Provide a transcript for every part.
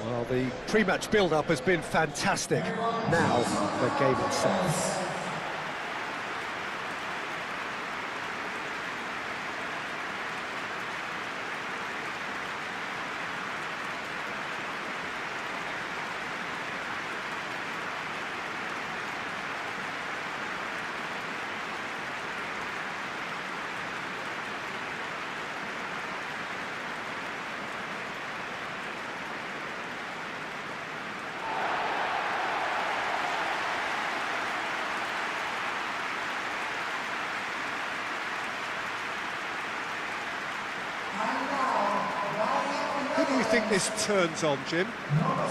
Well, the pre-match build-up has been fantastic. Now, the game itself. Who do you think this turns on, Jim?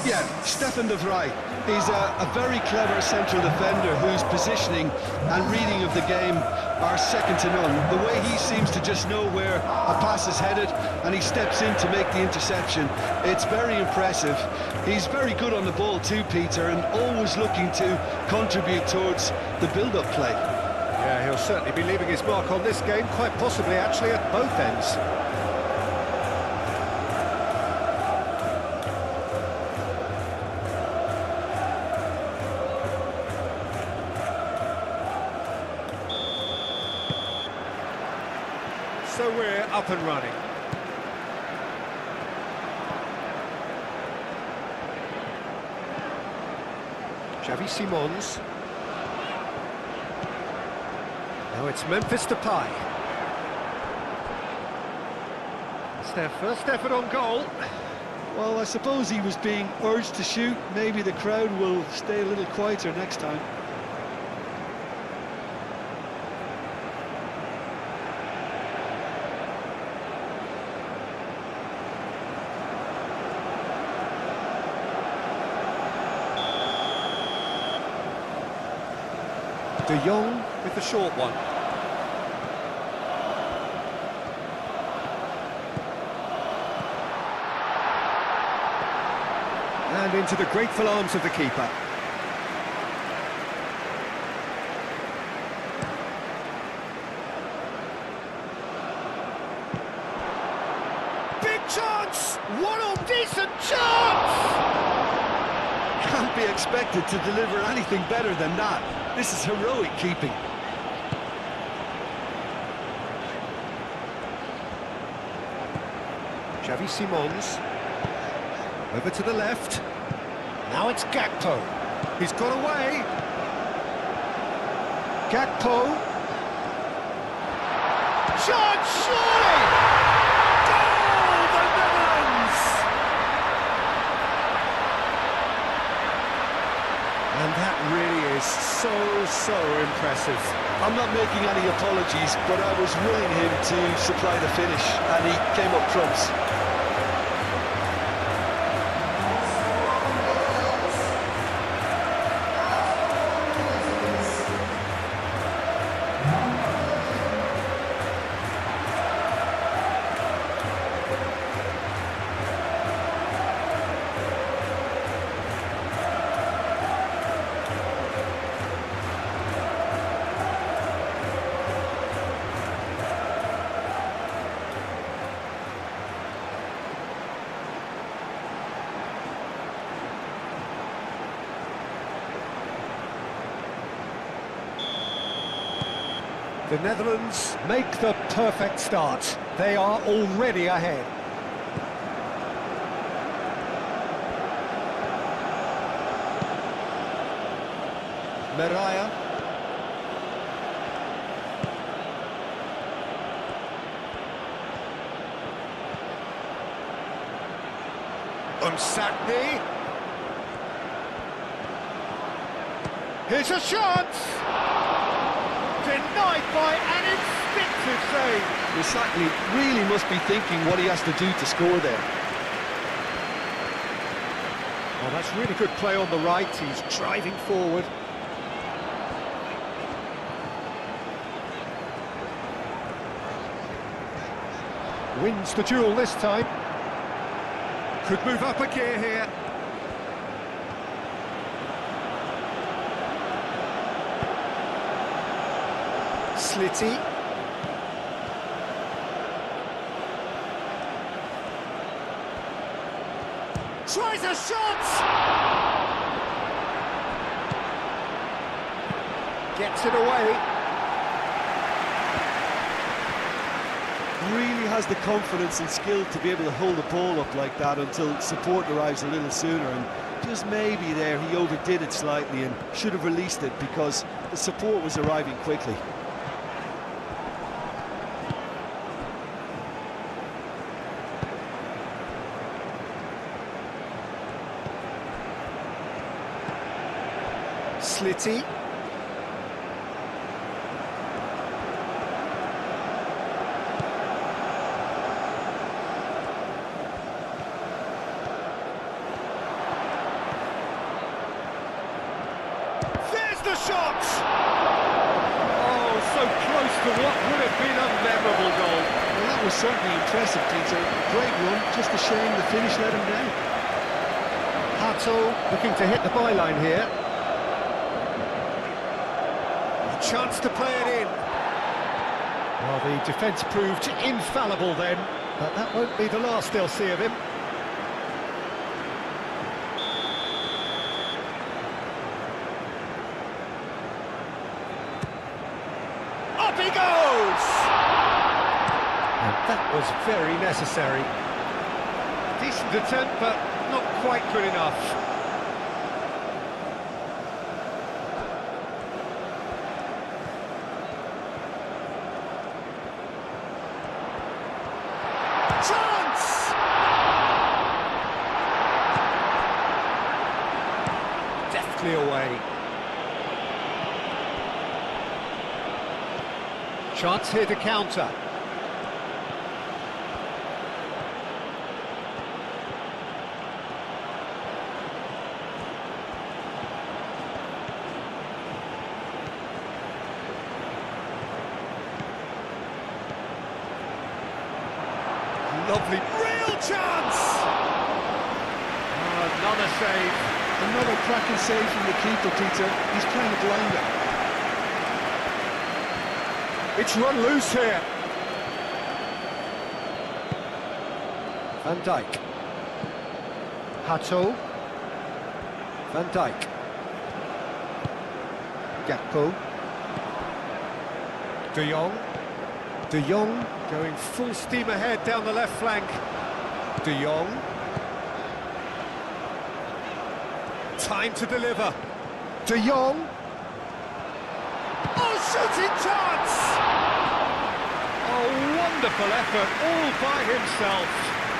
Yeah, Stefan de Vrij. He's a very clever central defender whose positioning and reading of the game are second to none. The way he seems to just know where a pass is headed and he steps in to make the interception, it's very impressive. He's very good on the ball too, Peter, and always looking to contribute towards the build-up play. Yeah, he'll certainly be leaving his mark on this game, quite possibly actually at both ends. So we're up and running. Xavi Simons. Now it's Memphis Depay. It's their first effort on goal. Well, I suppose he was being urged to shoot. Maybe the crowd will stay a little quieter next time. De Jong with the short one. And into the grateful arms of the keeper. Big chance! What a decent chance! Can't be expected to deliver anything better than that. This is heroic keeping. Xavi Simons. Over to the left. Now it's Gakpo. He's got away. Gakpo. Chance, surely! Goal, the Netherlands! And that really is so impressive. I'm not making any apologies, but I was willing him to supply the finish, and he came up trumps. The Netherlands make the perfect start. They are already ahead. Meraya. Umsatni. Here's a chance! Denied by an instinctive save. Umsatni really must be thinking what he has to do to score there. Oh, that's really good play on the right. He's driving forward. Wins the duel this time. Could move up a gear here. Slitty. Tries a shot! Gets it away. Really has the confidence and skill to be able to hold the ball up like that until support arrives a little sooner, and just maybe there he overdid it slightly and should have released it because the support was arriving quickly. Slitty. There's the shot! Oh, so close to what would have been a memorable goal. Well, that was certainly impressive, Peter. Great run, just a shame the finish let him down. Hato looking to hit the byline here. A chance to play it in. Well, the defence proved infallible then, but that won't be the last they'll see of him. Up he goes! And that was very necessary. Decent attempt, but not quite good enough. Chance! Deftly away. Chance here to counter. Lovely, real chance! Oh, another save. Another cracking save from the keeper, Peter. He's playing a blinder. It's run loose here. Van Dijk. Hato. Van Dijk. Gakpo. De Jong. De Jong going full steam ahead down the left flank. De Jong. Time to deliver. De Jong. Oh, shooting chance! Oh, wonderful effort, all by himself.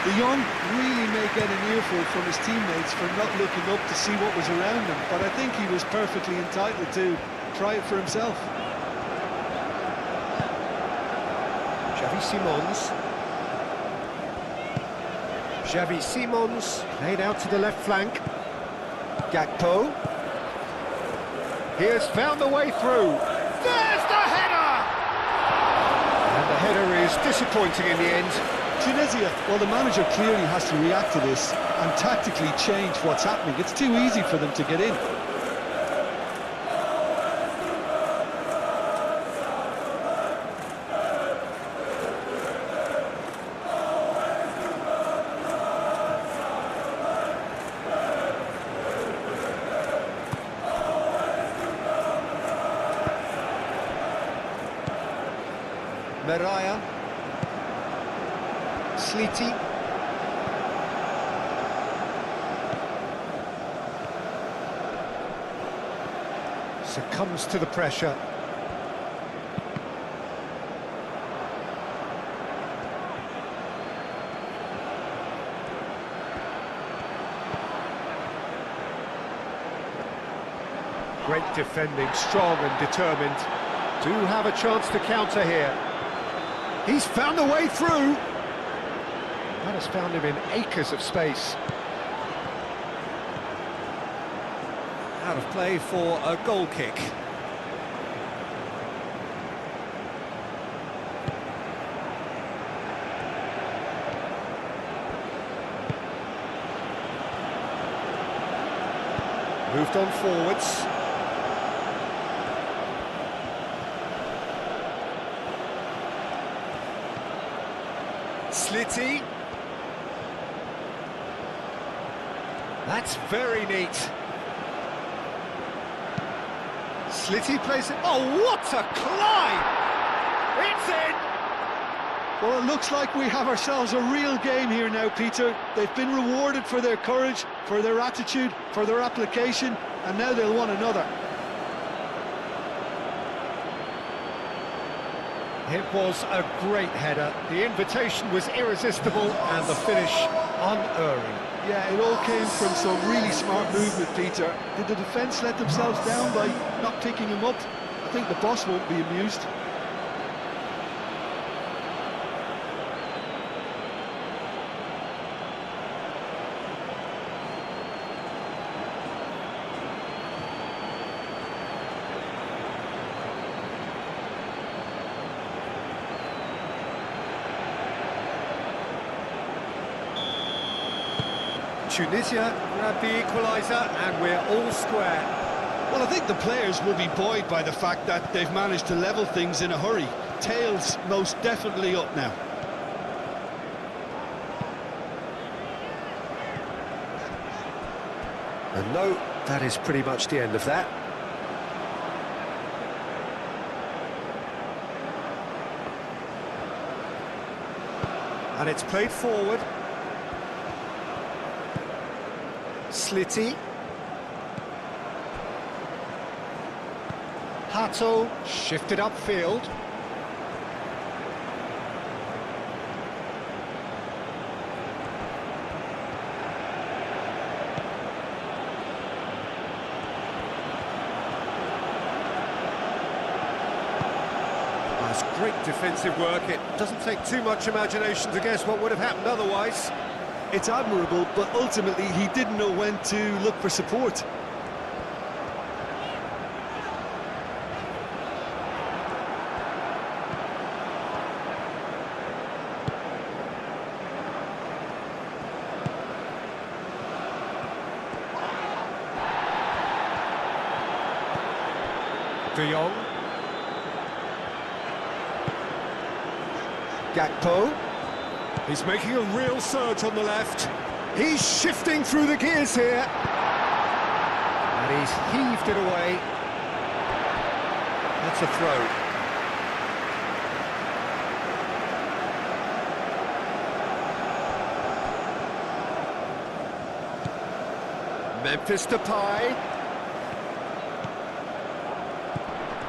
De Jong really may get an earful from his teammates for not looking up to see what was around him, but I think he was perfectly entitled to try it for himself. Xavi Simons. Xavi Simons played out to the left flank. Gakpo. He has found the way through. There's the header! And the header is disappointing in the end. Tunisia, well, the manager clearly has to react to this and tactically change what's happening. It's too easy for them to get in. Meraya. Slitty. Succumbs to the pressure. Great defending, strong and determined. Do have a chance to counter here. He's found a way through. That has found him in acres of space. Out of play for a goal kick. Moved on forwards. Slitty. That's very neat. Slitty plays it. Oh, what a climb! It's in! Well, it looks like we have ourselves a real game here now, Peter. They've been rewarded for their courage, for their attitude, for their application, and now they'll want another. It was a great header. The invitation was irresistible and the finish unerring. Yeah, it all came from some really smart movement, Peter. Did the defence let themselves down by not picking him up? I think the boss won't be amused. Tunisia grab the equaliser and we're all square. Well, I think the players will be buoyed by the fact that they've managed to level things in a hurry. Tails most definitely up now. And no, that is pretty much the end of that. And it's played forward. Slitty. Hato shifted upfield. That's great defensive work. It doesn't take too much imagination to guess what would have happened otherwise. It's admirable, but ultimately he didn't know when to look for support. De Jong. Gakpo. He's making a real surge on the left. He's shifting through the gears here. And he's heaved it away. That's a throw. Memphis Depay.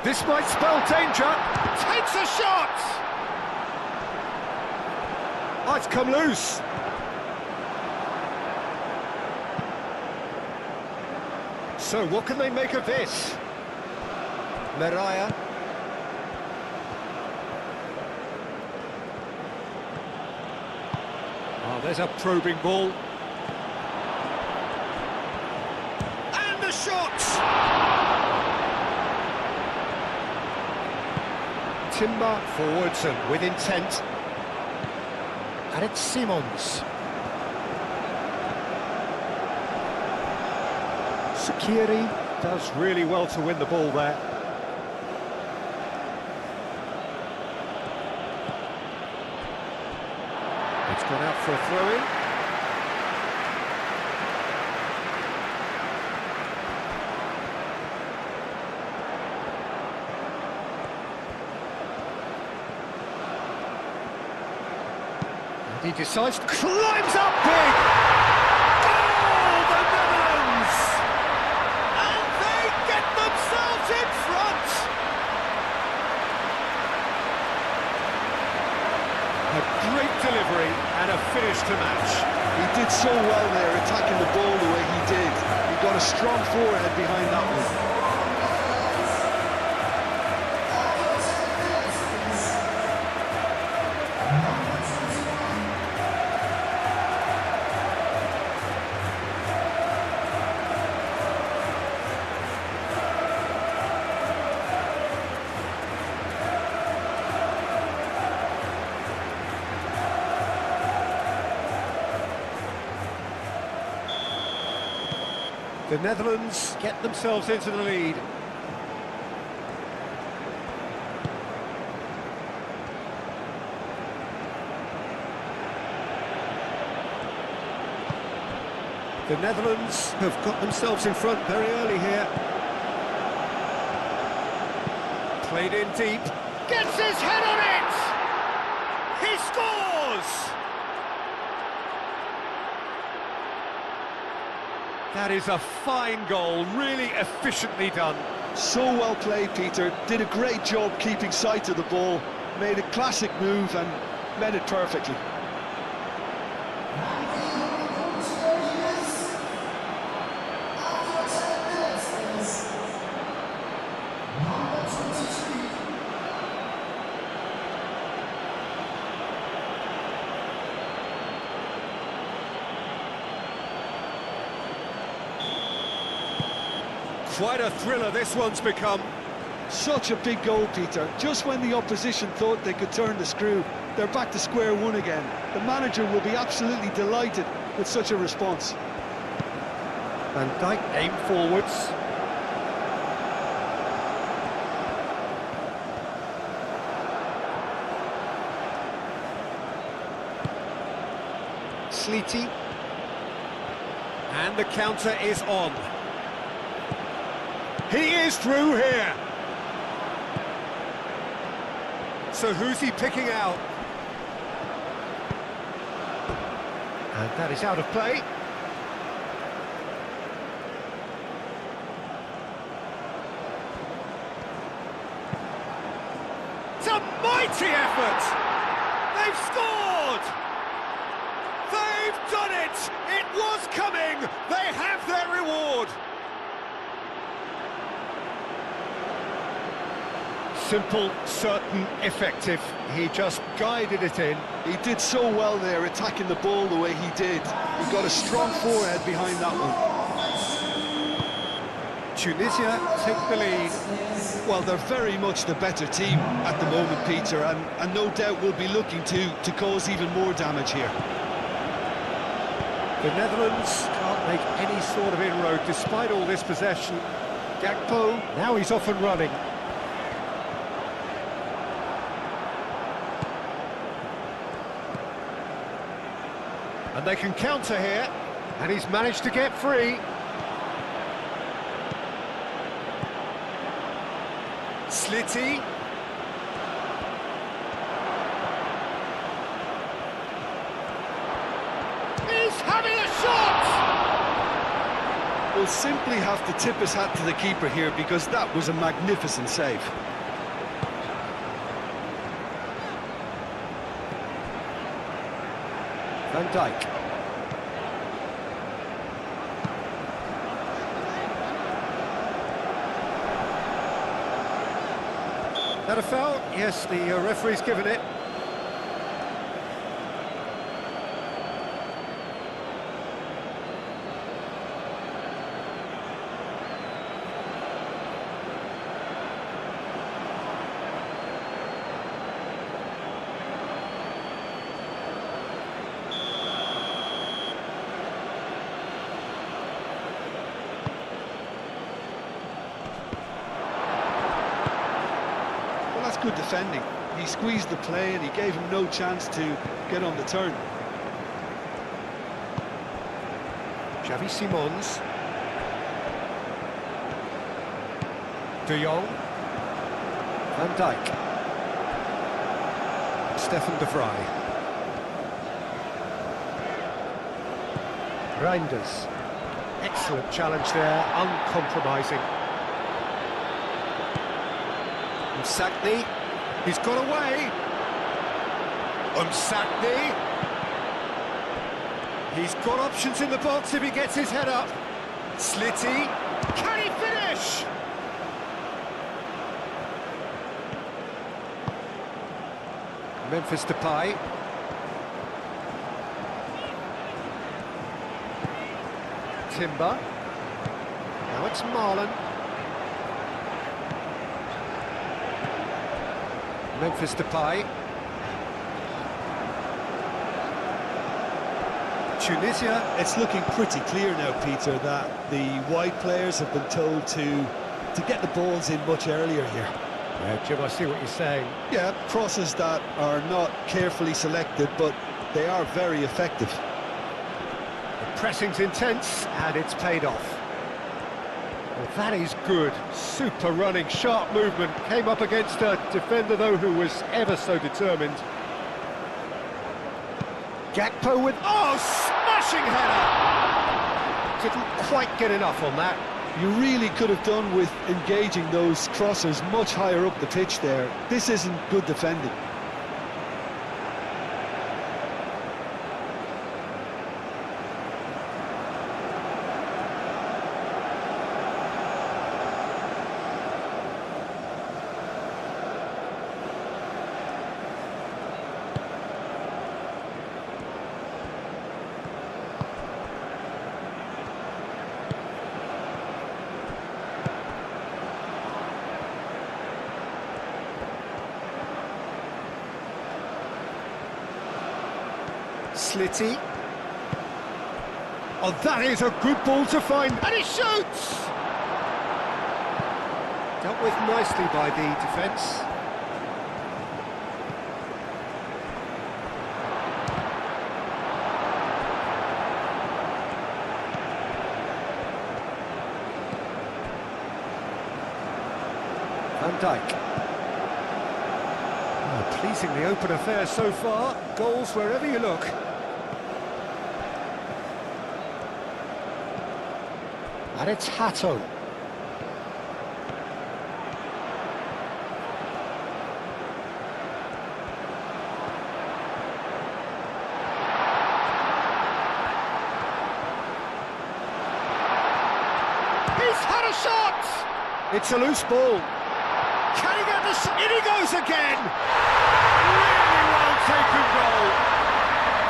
This might spell danger. Takes a shot! Oh, it's come loose. So, what can they make of this? Meraya. Oh, there's a probing ball. And the shot! Timber forwards and with intent. And it's Simons. Sakiri does really well to win the ball there. It's gone out for a throw-in. He decides to climbs up big! Goal, the Netherlands! And they get themselves in front! A great delivery and a finish to match. He did so well there, attacking the ball the way he did. He got a strong forehead behind that one. The Netherlands get themselves into the lead. The Netherlands have got themselves in front very early here. Played in deep. Gets his head on it! He scores! That is a fine goal, really efficiently done. So well played, Peter. Did a great job keeping sight of the ball. Made a classic move and met it perfectly. Quite a thriller this one's become. Such a big goal, Peter. Just when the opposition thought they could turn the screw, they're back to square one again. The manager will be absolutely delighted with such a response. Van Dijk aim forwards. Sleety. And the counter is on. He is through here. So who's he picking out? And that is out of play. It's a mighty effort! They've scored! They've done it! It was coming! They have their reward! Simple, certain, effective. He just guided it in. He did so well there, attacking the ball the way he did. He got a strong forehead behind that one. Tunisia take the lead. Well, they're very much the better team at the moment, Peter, and no doubt will be looking to cause even more damage here. The Netherlands can't make any sort of inroad despite all this possession. Gakpo, now he's off and running. And they can counter here, and he's managed to get free. Sleety. He's having a shot! We'll simply have to tip his hat to the keeper here because that was a magnificent save. Van Dijk. That a foul? Yes, the referee's given it. That's good defending. He squeezed the play and he gave him no chance to get on the turn. Xavi Simons. De Jong. Van Dijk. Stefan de Vrij. Reinders. Excellent challenge there, uncompromising. Sakni, he's got away. Sakni. He's got options in the box if he gets his head up. Sleety, can he finish? Memphis Depay. Timber. Now it's Marlon. Memphis Depay. Tunisia. It's looking pretty clear now, Peter, that the wide players have been told to get the balls in much earlier here. Yeah, Jim, I see what you're saying. Yeah, crosses that are not carefully selected, but they are very effective. The Pressing's intense, and it's paid off. Well, that is good. Super running, sharp movement. Came up against a defender, though, who was ever so determined. Gakpo with... Oh, smashing header! Didn't quite get enough on that. You really could have done with engaging those crossers much higher up the pitch there. This isn't good defending. Slitty. Oh, that is a good ball to find, and he shoots! Dealt with nicely by the defence. Van Dijk. Oh, pleasingly open affair so far. Goals wherever you look. And it's Hato. He's had a shot! It's a loose ball. Can he get the shot? In he goes again! Really well taken goal.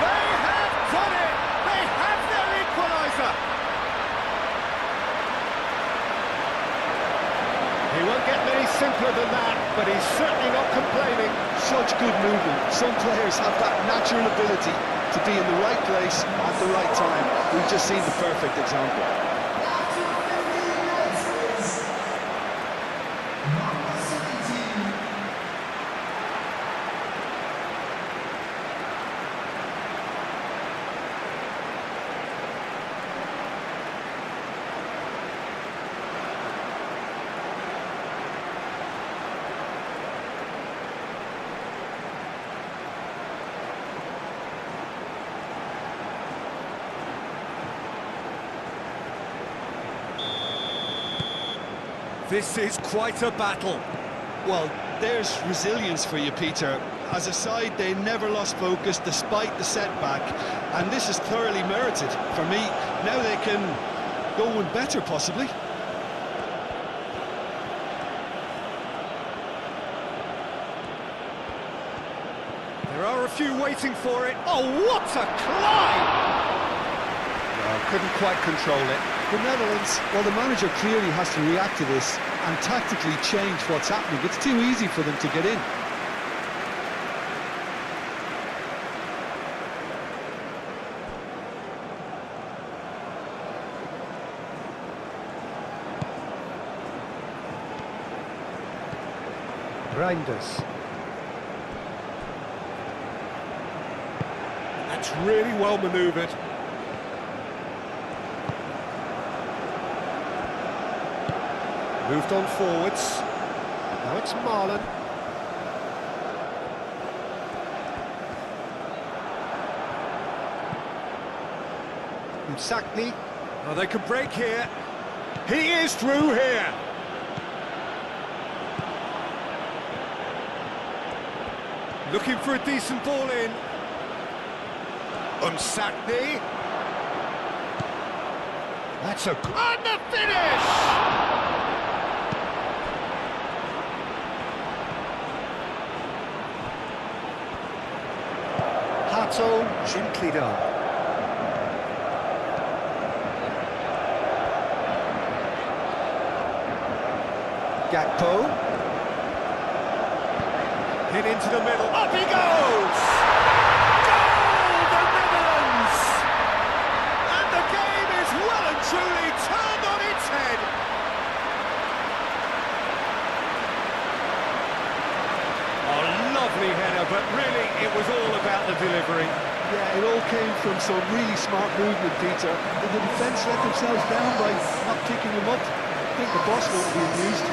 They have done it! They have their equalizer! He won't get any simpler than that, but he's certainly not complaining. Such good movement. Some players have that natural ability to be in the right place at the right time. We've just seen the perfect example. This is quite a battle. Well, there's resilience for you, Peter. As a side, they never lost focus despite the setback, and this is thoroughly merited for me. Now they can go one better, possibly. There are a few waiting for it. Oh, what a climb! Well, couldn't quite control it. The Netherlands, well, the manager clearly has to react to this and tactically change what's happening. It's too easy for them to get in. Reinders. That's really well manoeuvred. Moved on forwards. Now it's Marlon. Sakni. Oh, they could break here. He is through here. Looking for a decent ball in. Sakni. That's a... And the finish! Hato, gently done. Gakpo. Hit into the middle. Up he goes! Goal, the Netherlands! And the game is well and truly turned on its head. Lovely header, but really it was all about the delivery. Yeah, it all came from some really really smart movement, Peter. Did the defence let themselves down by not picking him up? I think the boss won't be amused.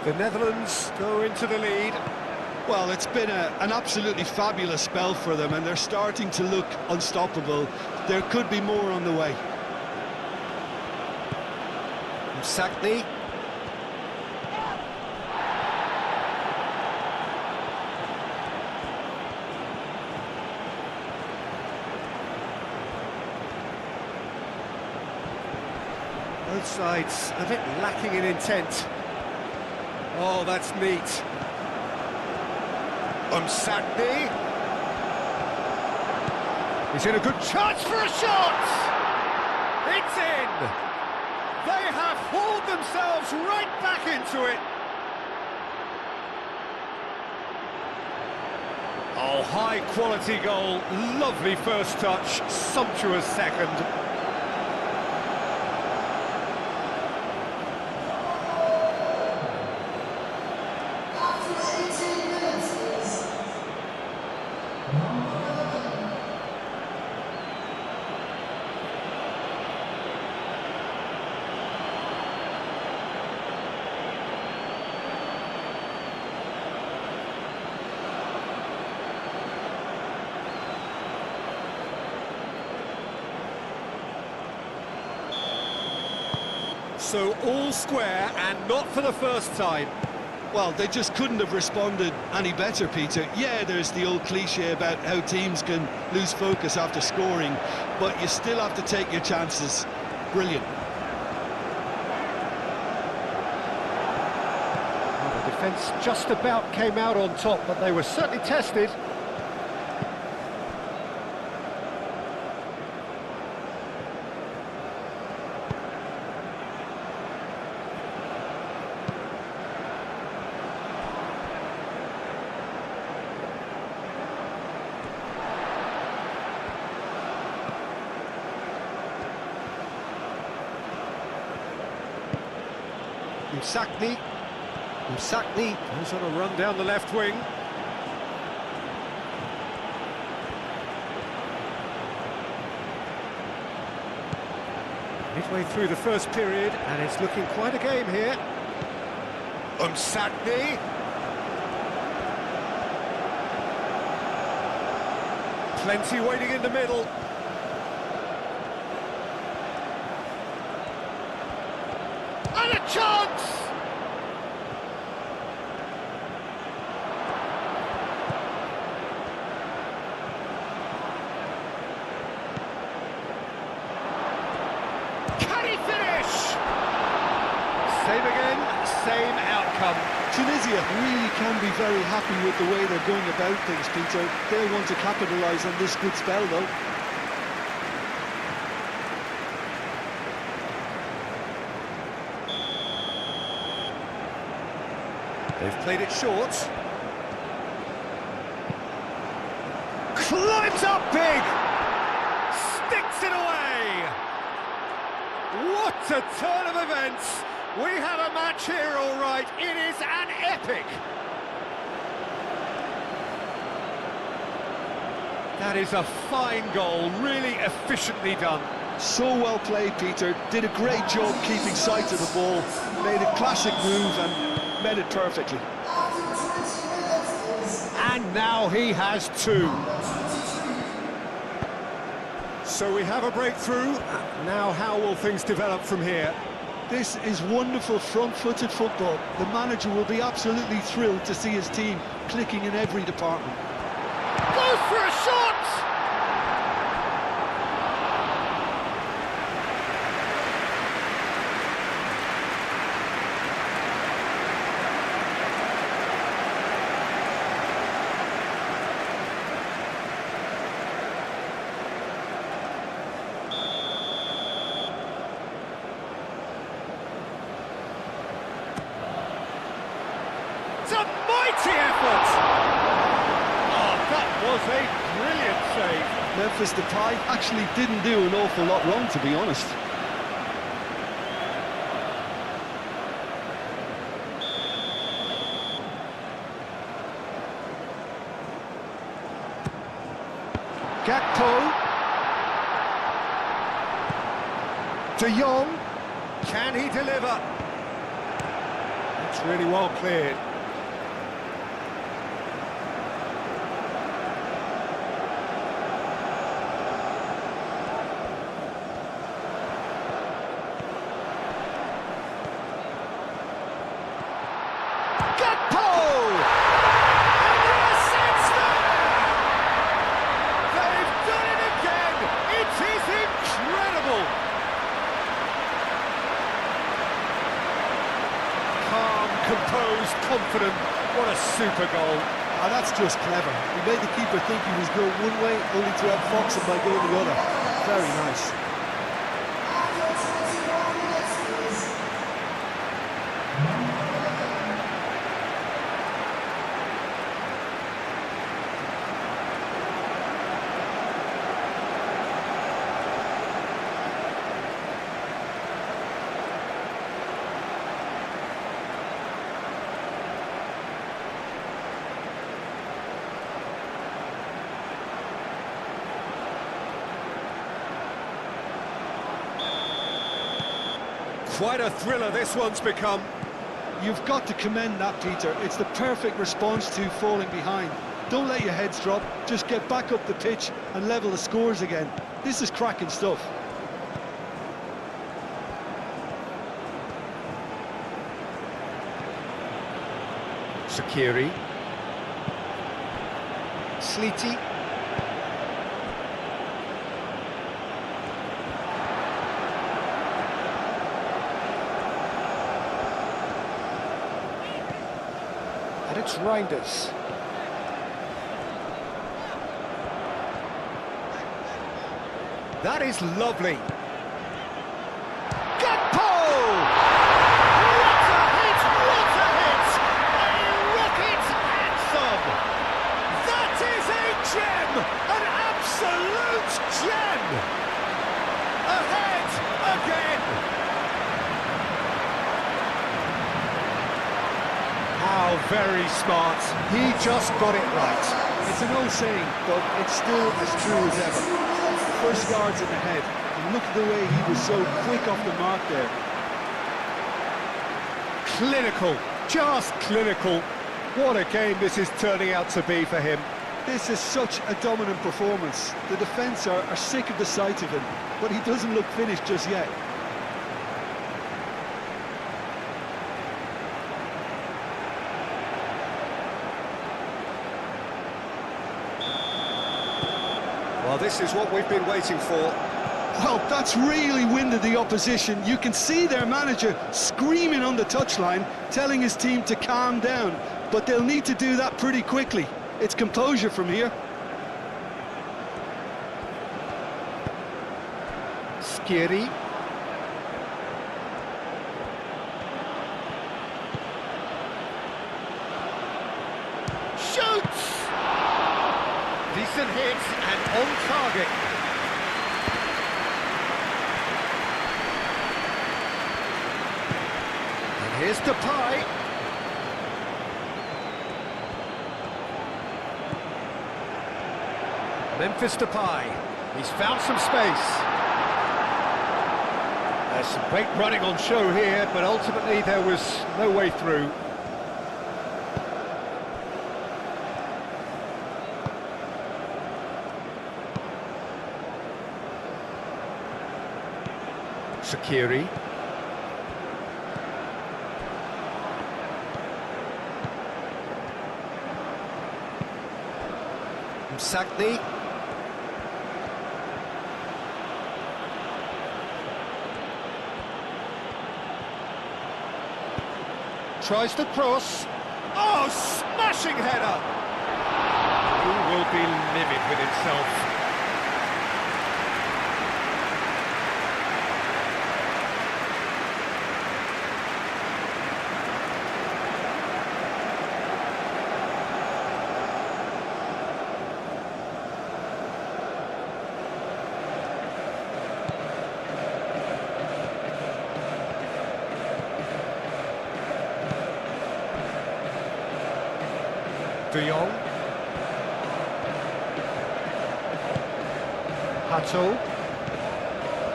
The Netherlands go into the lead. Well, it's been an absolutely fabulous spell for them, and they're starting to look unstoppable. There could be more on the way. Sackney. Both sides a bit lacking in intent. Oh, that's neat. Sackney. He's in a good chance for a shot! It's in! They have hauled themselves right back into it. Oh, high-quality goal. Lovely first touch, sumptuous second. So all square, and not for the first time. Well, they just couldn't have responded any better, Peter. Yeah, there's the old cliche about how teams can lose focus after scoring, but you still have to take your chances. Brilliant. Well, the defence just about came out on top, but they were certainly tested. Sackney goes on a run down the left wing. Midway through the first period, and it's looking quite a game here. Sackney. Plenty waiting in the middle. And a chance! Can he finish? Same again, same outcome. Tunisia really can be very happy with the way they're going about things, Peter. They'll want to capitalise on this good spell, though. They've played it short. Climbs up big! Sticks it away! What a turn of events! We have a match here, all right. It is an epic! That is a fine goal, really efficiently done. So well played, Peter. Did a great job keeping sight of the ball. Made a classic move and made it perfectly. And now he has two. So we have a breakthrough. Now how will things develop from here? This is wonderful front-footed football. The manager will be absolutely thrilled to see his team clicking in every department. Goes for a shot! a mighty effort! Oh, that was a brilliant save. Memphis Depay actually didn't do an awful lot wrong, to be honest. Gakpo. De Jong. Can he deliver? It's really well cleared. Gakpo! And yes, it's there! They've done it again! It is incredible! Calm, composed, confident. What a super goal. Ah, that's just clever. He made the keeper think he was going one way, only to outfox him by going the other. Very nice. Quite a thriller this one's become. You've got to commend that, Peter. It's the perfect response to falling behind. Don't let your heads drop, just get back up the pitch and level the scores again. This is cracking stuff. Shaqiri. Sleety. And it's Reinders. That is lovely. Gakpo! What a hit! What a hit! A rocket anthem! That is a gem! An absolute gem! Ahead again! How very smart. He just got it right. It's an old saying, but it's still as true as ever. First yards in the head, and look at the way he was so quick off the mark there. Clinical, just clinical. What a game this is turning out to be for him. This is such a dominant performance. The defence are sick of the sight of him, but he doesn't look finished just yet. Well, this is what we've been waiting for. Well, that's really winded the opposition. You can see their manager screaming on the touchline, telling his team to calm down, but they'll need to do that pretty quickly. It's composure from here. Shaqiri. Shoots! Decent hits and on target. And here's Depay. Memphis Depay. He's found some space. There's some great running on show here, but ultimately there was no way through. Shaqiri. Msakni. Tries to cross. Oh, smashing header! He will be livid with himself. De Jong. Hato.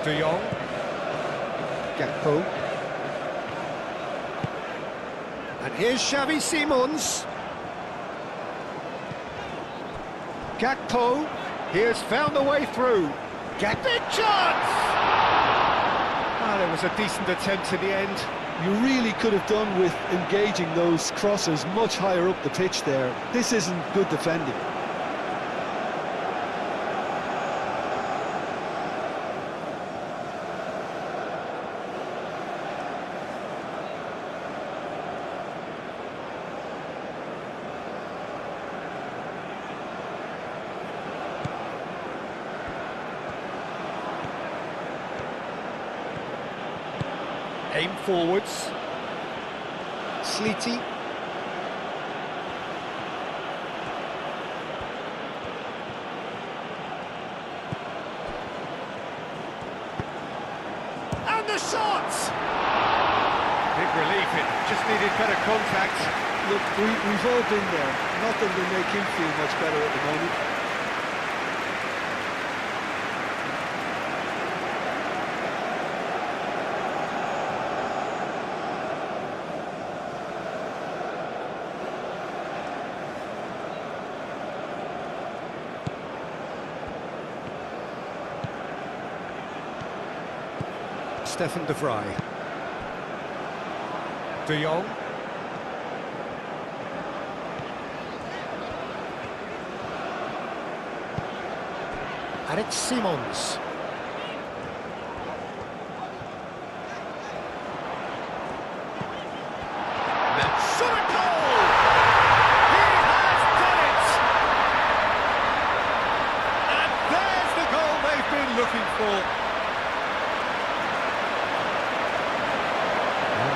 De Jong. Gakpo. And here's Xavi Simons. Gakpo. He has found a way through. Get big chance! Ah, there was a decent attempt in the end. You really could have done with engaging those crosses much higher up the pitch there. This isn't good defending. Aim forwards. Sleety. And the shot! Big relief, it just needed better contact. Look, we've all been there. Nothing will make him feel much better at the moment. Stefan de Vrij. De Jong. And it's Simons. That's a goal! He has done it! And there's the goal they've been looking for.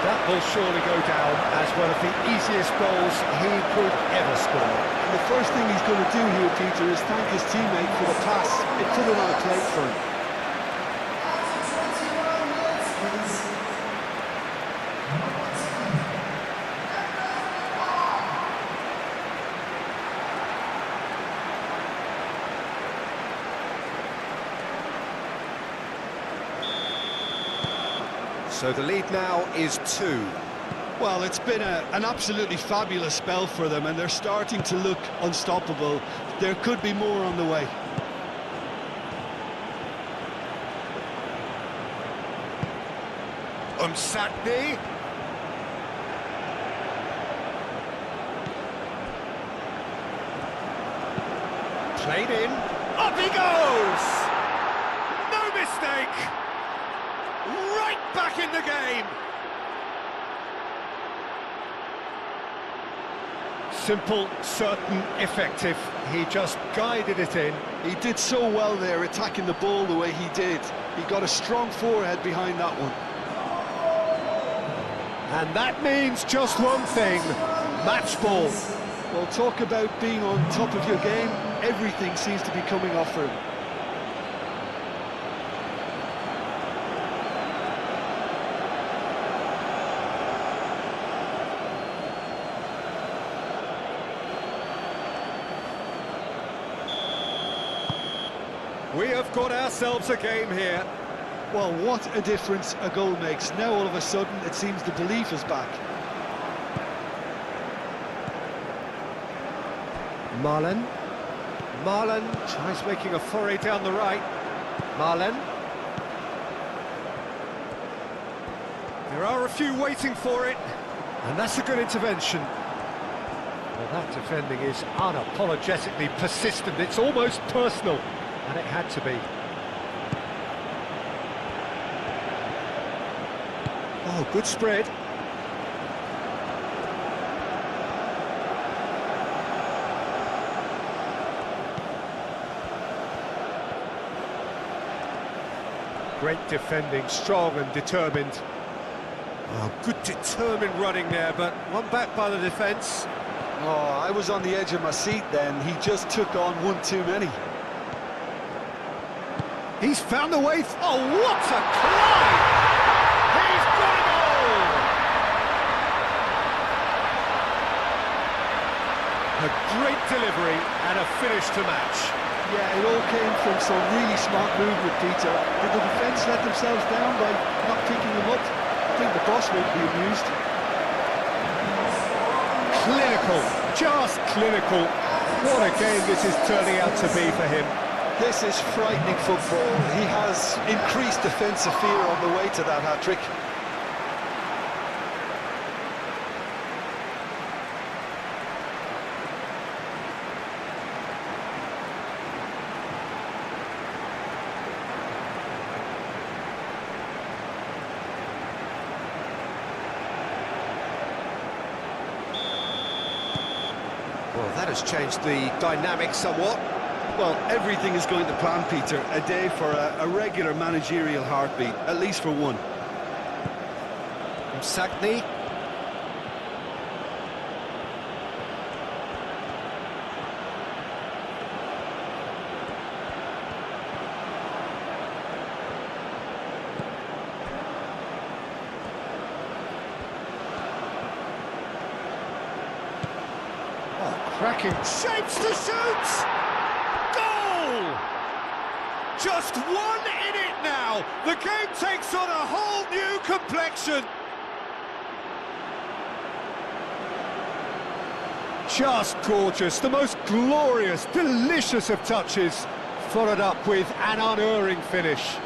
That will surely go down as one of the easiest goals he could ever score. And the first thing he's going to do here, Peter, is thank his teammate for the pass. It put it on a plate for him. So the lead now is 2. Well, it's been an absolutely fabulous spell for them, and they're starting to look unstoppable. There could be more on the way. Umsatni. Played in. Up he goes! No mistake! Right back in the game! Simple, certain, effective. He just guided it in. He did so well there, attacking the ball the way he did. He got a strong forehead behind that one. And that means just one thing, match ball. Well, talk about being on top of your game. Everything seems to be coming off for him. We have got ourselves a game here. Well, what a difference a goal makes. Now all of a sudden it seems the belief is back. Marlon. Marlon tries making a foray down the right. Marlon. There are a few waiting for it. And that's a good intervention. Well, that defending is unapologetically persistent. It's almost personal. And it had to be. Oh, good spread. Great defending, strong and determined. Oh, good determined running there, but one back by the defence. Oh, I was on the edge of my seat then. He just took on one too many. He's found a way. Oh, what a climb! He's got a goal! A delivery and a finish to match. Yeah, it all came from some really smart movement, Peter. Did the defence let themselves down by not picking them up? I think the boss won't be amused. Clinical, just clinical. What a game this is turning out to be for him. This is frightening football. He has increased defensive fear on the way to that hat-trick. Well, that has changed the dynamic somewhat. Well, everything is going to plan, Peter. A day for a regular managerial heartbeat, at least for one. Sackney. Oh, cracking shapes to shoot! Goal! Just one in it now. The game takes on a whole new complexion. Just gorgeous, the most glorious, delicious of touches, followed up with an unerring finish.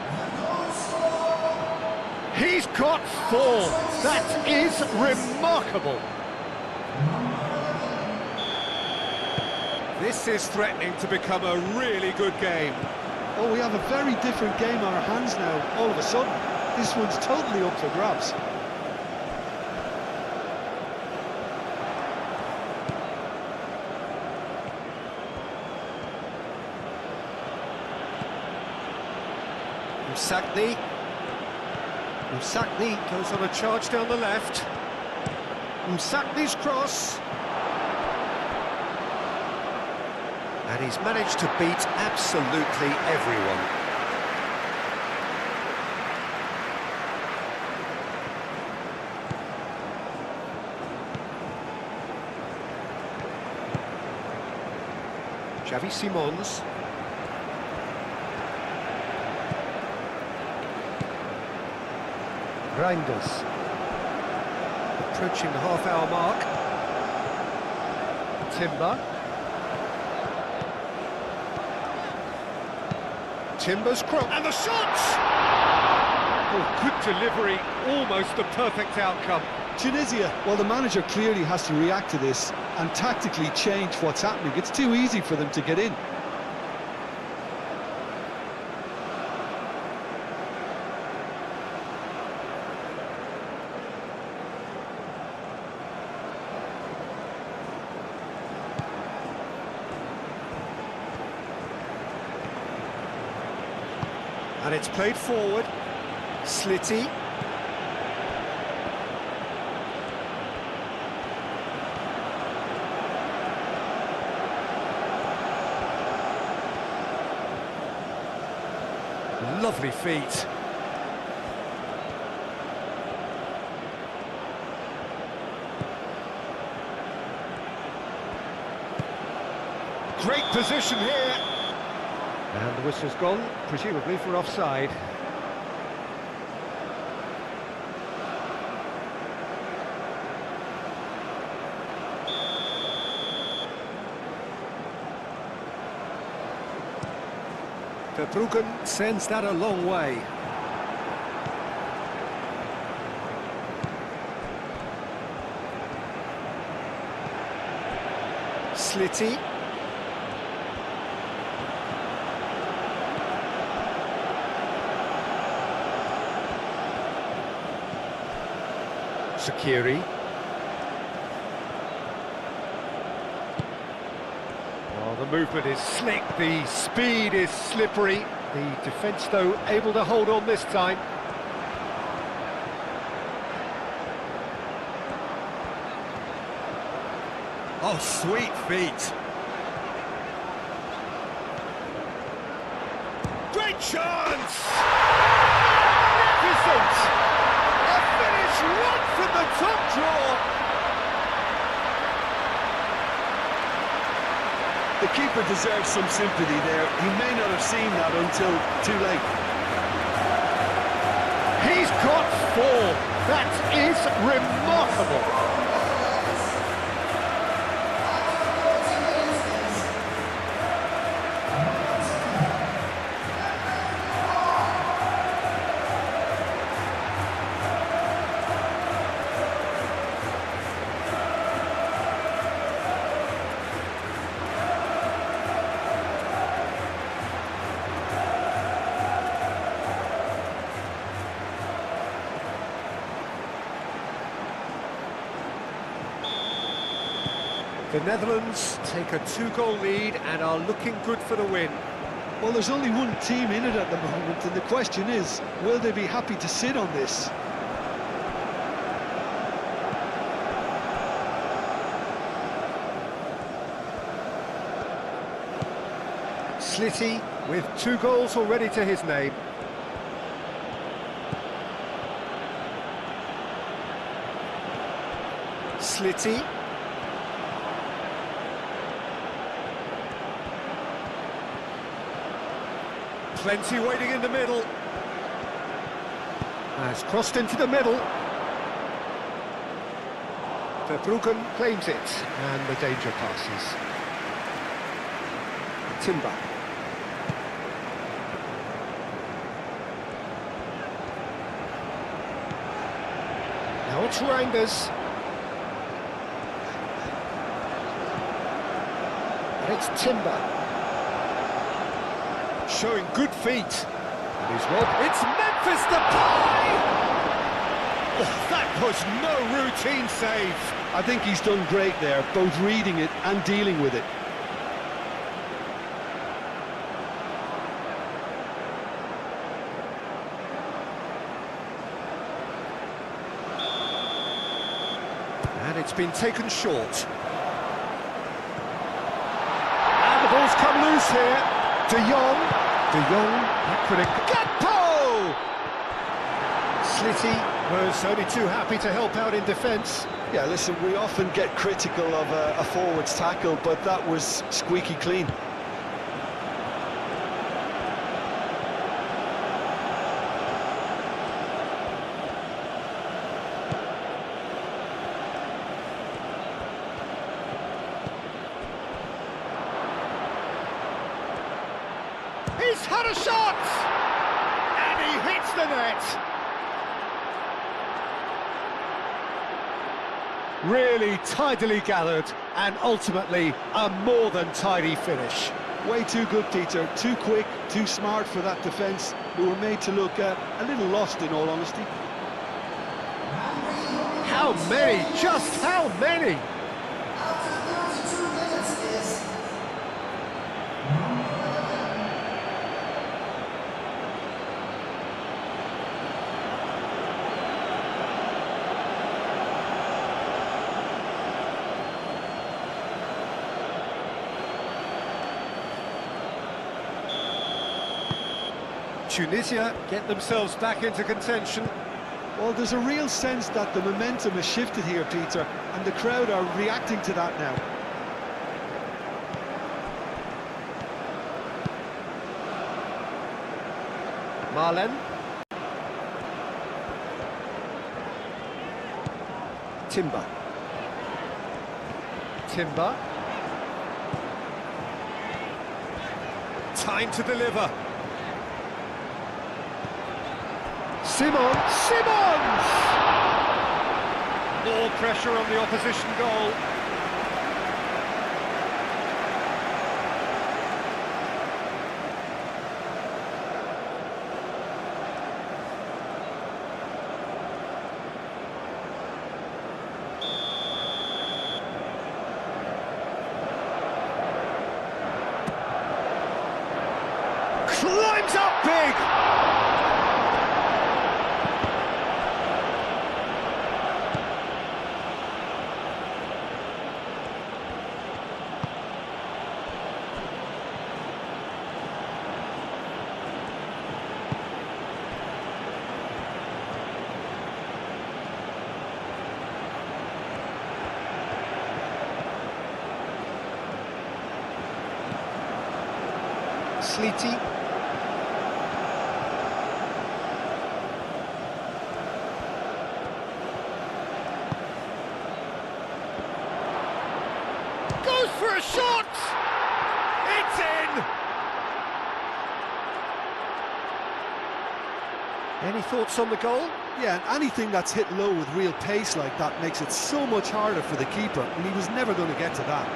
He's got 4. That is remarkable. This is threatening to become a really good game. Oh, we have a very different game on our hands now, all of a sudden. This one's totally up for grabs. Msakni goes on a charge down the left. Msakni's cross. And he's managed to beat absolutely everyone. Xavi Simons. Reinders. Approaching the half-hour mark. Timber's cross. And the shot! Oh, good delivery. Almost the perfect outcome. Tunisia, well, the manager clearly has to react to this and tactically change what's happening. It's too easy for them to get in. And it's played forward. Slitty. Lovely feet. Great position here. And the whistle's gone, presumably for offside. Verbruggen sends that a long way. Slitty. Shaqiri. Oh, the movement is slick, the speed is slippery. The defence, though, able to hold on this time. Oh, sweet feet. Great chance! Magnificent! A finish right from the top draw. The keeper deserves some sympathy there. He may not have seen that until too late. He's got 4. That is remarkable. The Netherlands take a 2-goal lead and are looking good for the win. Well, there's only one team in it at the moment, and the question is, will they be happy to sit on this? Slitty with 2 goals already to his name. Slitty. Plenty waiting in the middle. Has crossed into the middle. Verbruggen claims it, and the danger passes. Timber. Now it's Reinders. And it's Timber. Showing good feet. And he's well. It's Memphis Depay! Oh, that was no routine save. I think he's done great there, both reading it and dealing with it. And it's been taken short. And the ball's come loose here. De Jong, that critic. Gakpo! Slitty was only too happy to help out in defence. Yeah, listen, we often get critical of a forward's tackle, but that was squeaky clean. He's had a shot! And he hits the net! Really tidily gathered, and ultimately a more than tidy finish. Way too good, Peter. Too quick, too smart for that defence, who were made to look a little lost, in all honesty. How many? Just how many? Tunisia get themselves back into contention. Well, there's a real sense that the momentum has shifted here, Peter, and the crowd are reacting to that now. Marlen. Timber. Time to deliver. Simons! More pressure on the opposition goal. Climbs up big! Sleety. Goes for a shot! It's in! Any thoughts on the goal? Yeah, and anything that's hit low with real pace like that makes it so much harder for the keeper, and he was never going to get to that.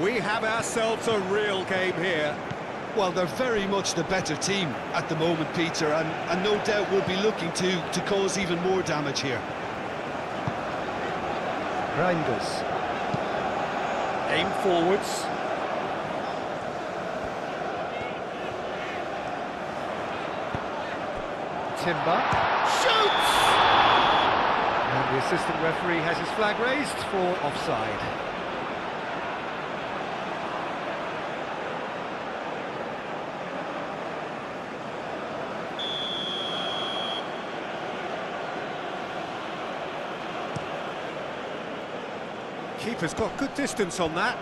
We have ourselves a real game here. Well, they're very much the better team at the moment, Peter, and no doubt will be looking to cause even more damage here. Reinders. Aim forwards. Timber. Shoots! And the assistant referee has his flag raised for offside. Keeper's got good distance on that.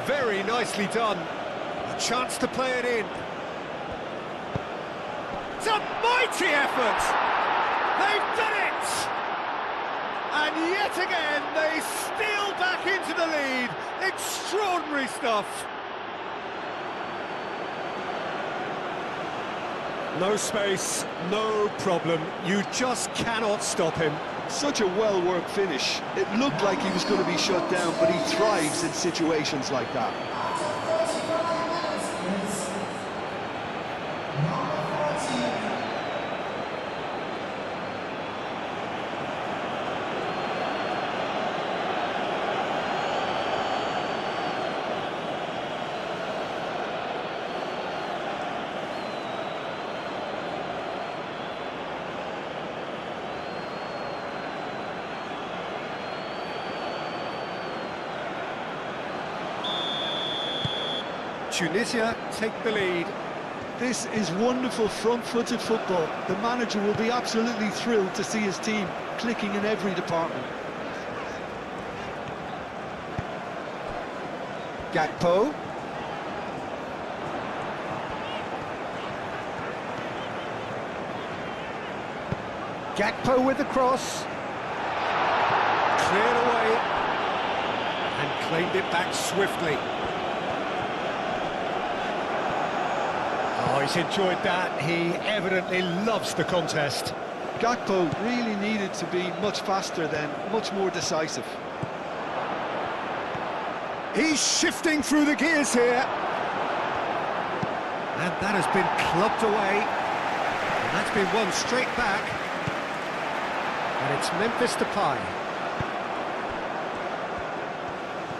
Very nicely done. A chance to play it in. It's a mighty effort! They've done it! And yet again, they steal back into the lead. Extraordinary stuff. No space, no problem. You just cannot stop him. Such a well-worked finish. It looked like he was going to be shut down, but he thrives in situations like that. Tunisia take the lead. This is wonderful front-footed football. The manager will be absolutely thrilled to see his team clicking in every department. Gakpo. Gakpo with the cross. Cleared away. And claimed it back swiftly. Oh, he's enjoyed that. He evidently loves the contest. Gakpo really needed to be much faster then, much more decisive. He's shifting through the gears here. And that has been clubbed away. And that's been won straight back. And it's Memphis Depay.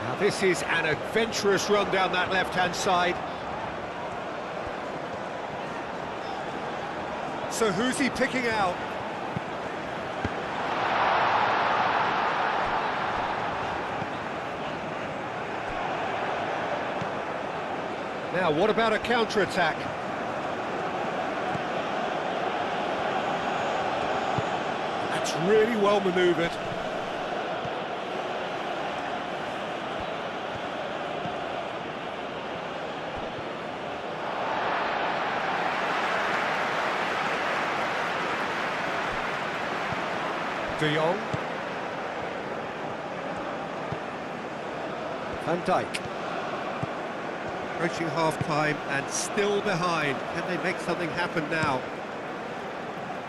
Now this is an adventurous run down that left-hand side. So who's he picking out? Now, what about a counter-attack? That's really well manoeuvred. De Jong. Van Dijk. Approaching half-time and still behind. Can they make something happen now?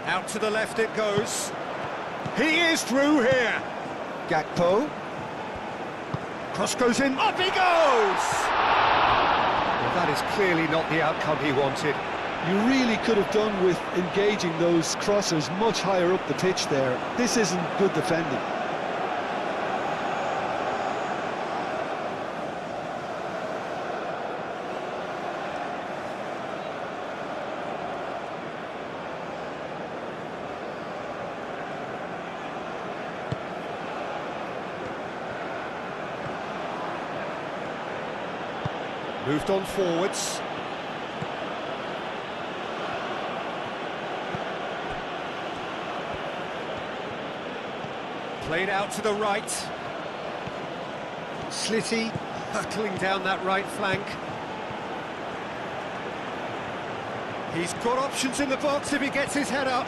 Out to the left it goes. He is through here. Gakpo. Cross goes in. Up he goes! Well, that is clearly not the outcome he wanted. You really could have done with engaging those crossers much higher up the pitch there. This isn't good defending. Moved on forwards. Played out to the right. Slitty hurtling down that right flank. He's got options in the box if he gets his head up.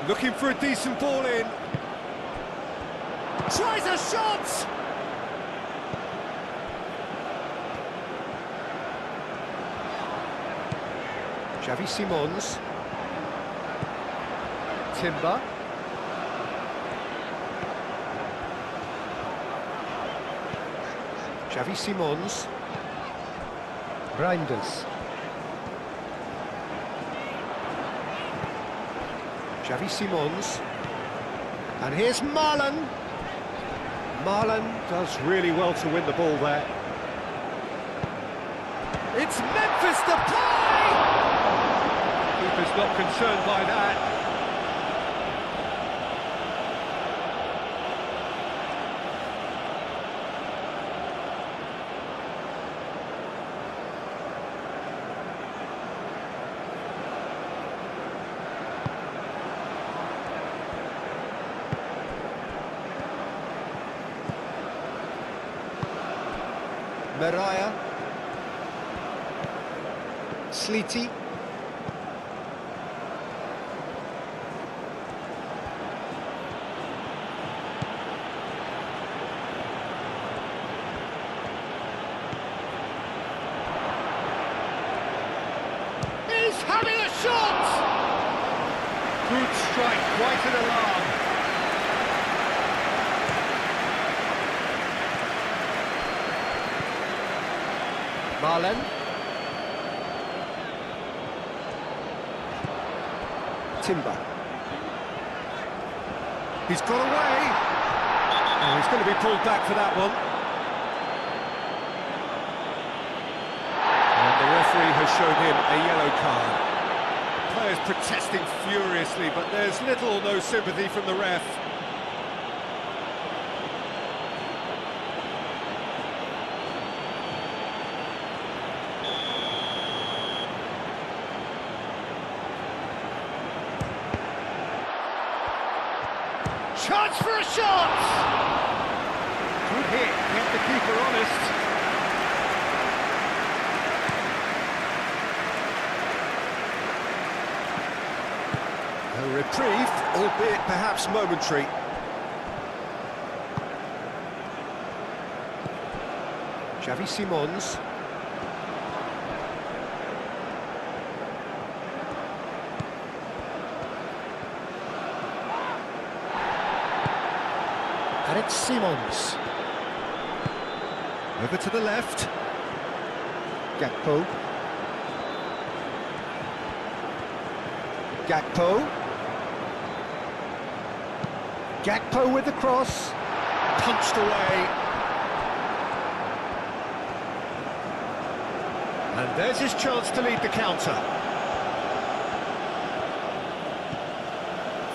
Looking for a decent ball in. Tries a shot! Xavi Simons. Timber. Xavi Simons. Reinders. Xavi Simons, and here's Marlon. Marlon does really well to win the ball there. It's Memphis Depay! Keeper's not concerned by that. Mariah, Slitty, he's having a shot! Good strike, quite an alarm. Marlon. Timber. He's got away. Oh, he's going to be pulled back for that one. And the referee has shown him a yellow card. Players protesting furiously, but there's little or no sympathy from the ref. Chance for a shot! Good hit, kept the keeper honest. A reprieve, albeit perhaps momentary. Xavi Simons. And it's Simons. Over to the left. Gakpo. Gakpo. Gakpo with the cross. Punched away. And there's his chance to lead the counter.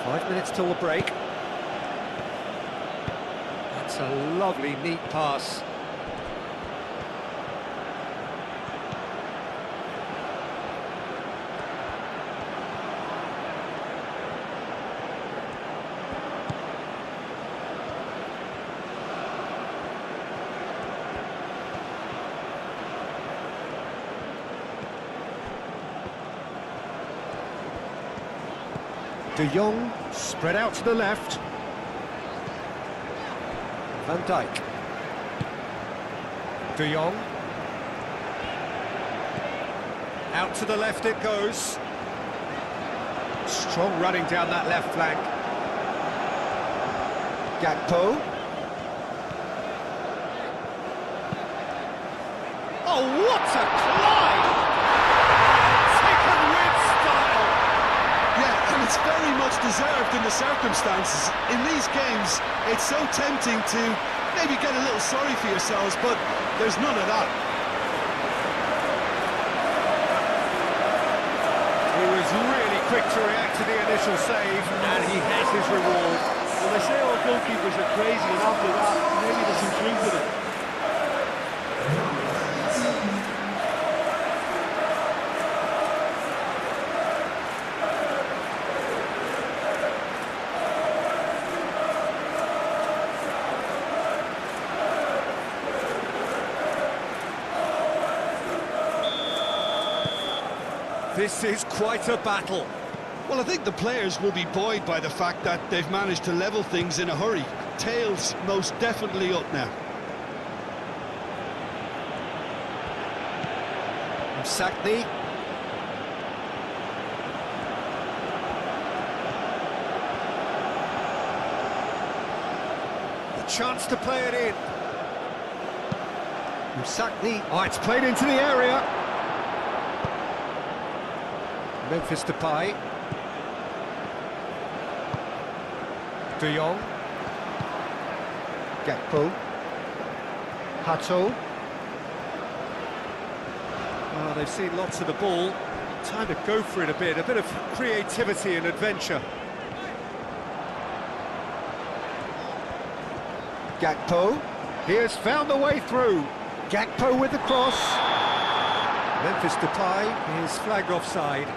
5 minutes till the break. That's a lovely, neat pass. De Jong, spread out to the left. Van Dijk. De Jong. Out to the left it goes. Strong running down that left flank. Gakpo. Oh, what a climb! Taken with style. Yeah, and it's very much deserved in the circumstances. In these games, it's so tempting to maybe get a little sorry for yourselves, but there's none of that. He was really quick to react to the initial save, and he has his reward. Well, they say all goalkeepers are crazy, and after that, maybe there's some truth in it. This is quite a battle. Well, I think the players will be buoyed by the fact that they've managed to level things in a hurry. Tails most definitely up now. Sakni. A chance to play it in. Sakni. Oh, it's played into the area. Memphis Depay. De Jong. Gakpo. Hato. Oh, they've seen lots of the ball. Time to go for it a bit of creativity and adventure. Gakpo. He has found the way through. Gakpo with the cross. Memphis Depay is flagged offside.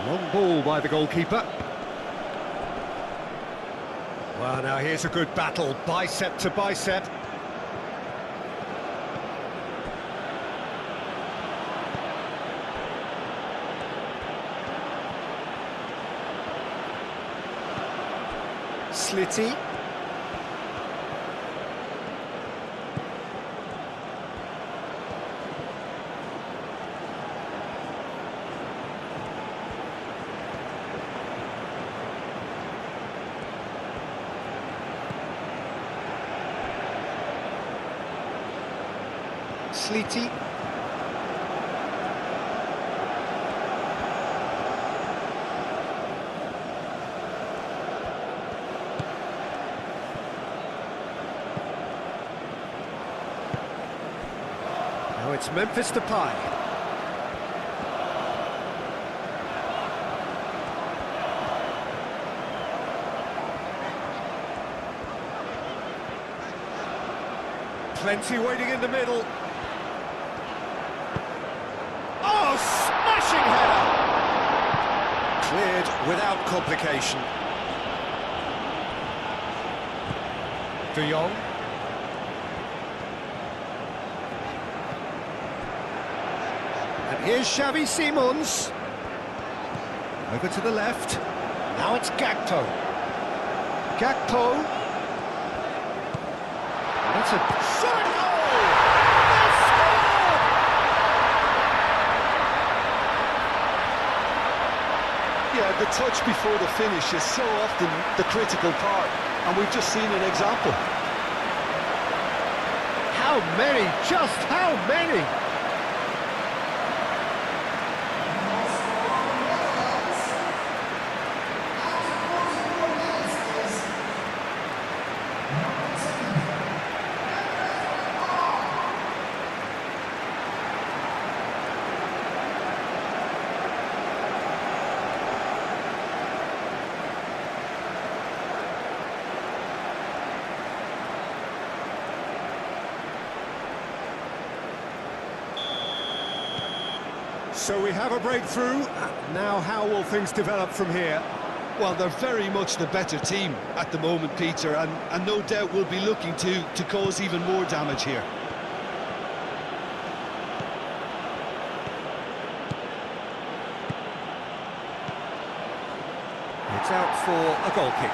Long ball by the goalkeeper. Well, now here's a good battle, bicep to bicep. Slitty. Slitty. Now it's Memphis Depay. Plenty waiting in the middle. Oh, smashing header! Cleared without complication. De Jong. And here's Xavi Simons. Over to the left. Now it's Gakpo. Gakpo. That's a shot goal! They scored! Yeah, the touch before the finish is so often the critical part, and we've just seen an example. How many? Just how many? So we have a breakthrough. Now how will things develop from here? Well, they're very much the better team at the moment, Peter, and no doubt will be looking to cause even more damage here. It's out for a goal kick.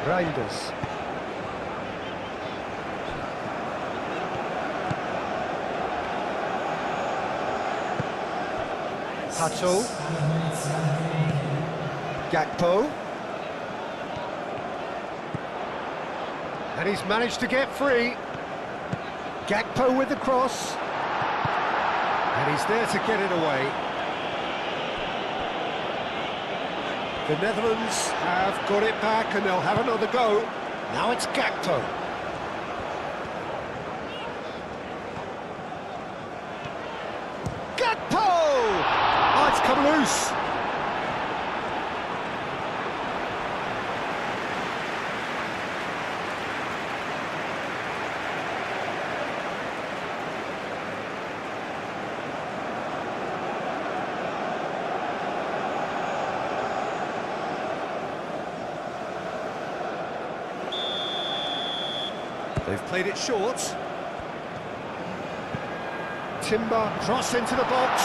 Reinders. Hato. Gakpo. And he's managed to get free. Gakpo with the cross. And he's there to get it away. The Netherlands have got it back and they'll have another go. Now it's Gakpo. Gakpo! Oh, it's come loose. They've played it short. Timber, cross into the box.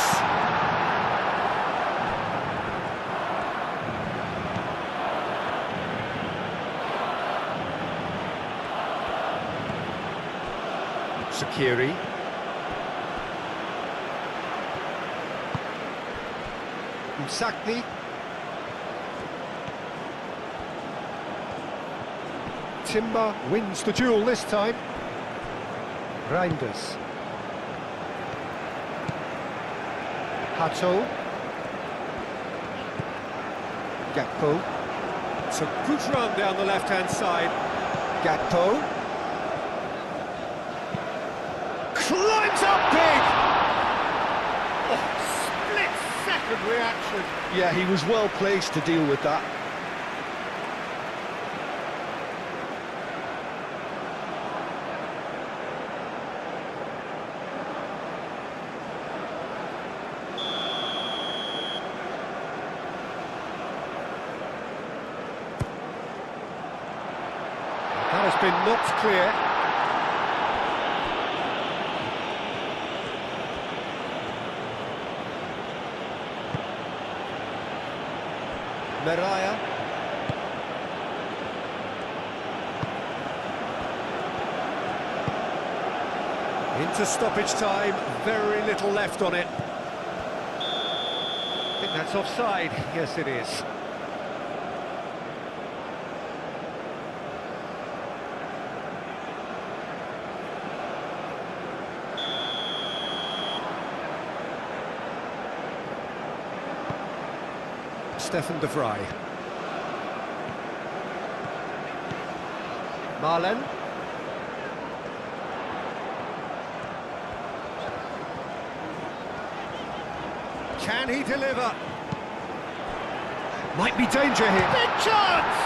Sakiri. Msakni. Timber wins the duel this time. Reinders. Hato. Gakpo. It's a good run down the left-hand side. Gakpo. Climbs up big! Oh, split-second reaction. Yeah, he was well placed to deal with that. That has been knocked clear. Meraya. Into stoppage time, very little left on it. I think that's offside. Yes, it is. Stefan de Vrij. Marlen. Can he deliver? Might be danger here. Big chance!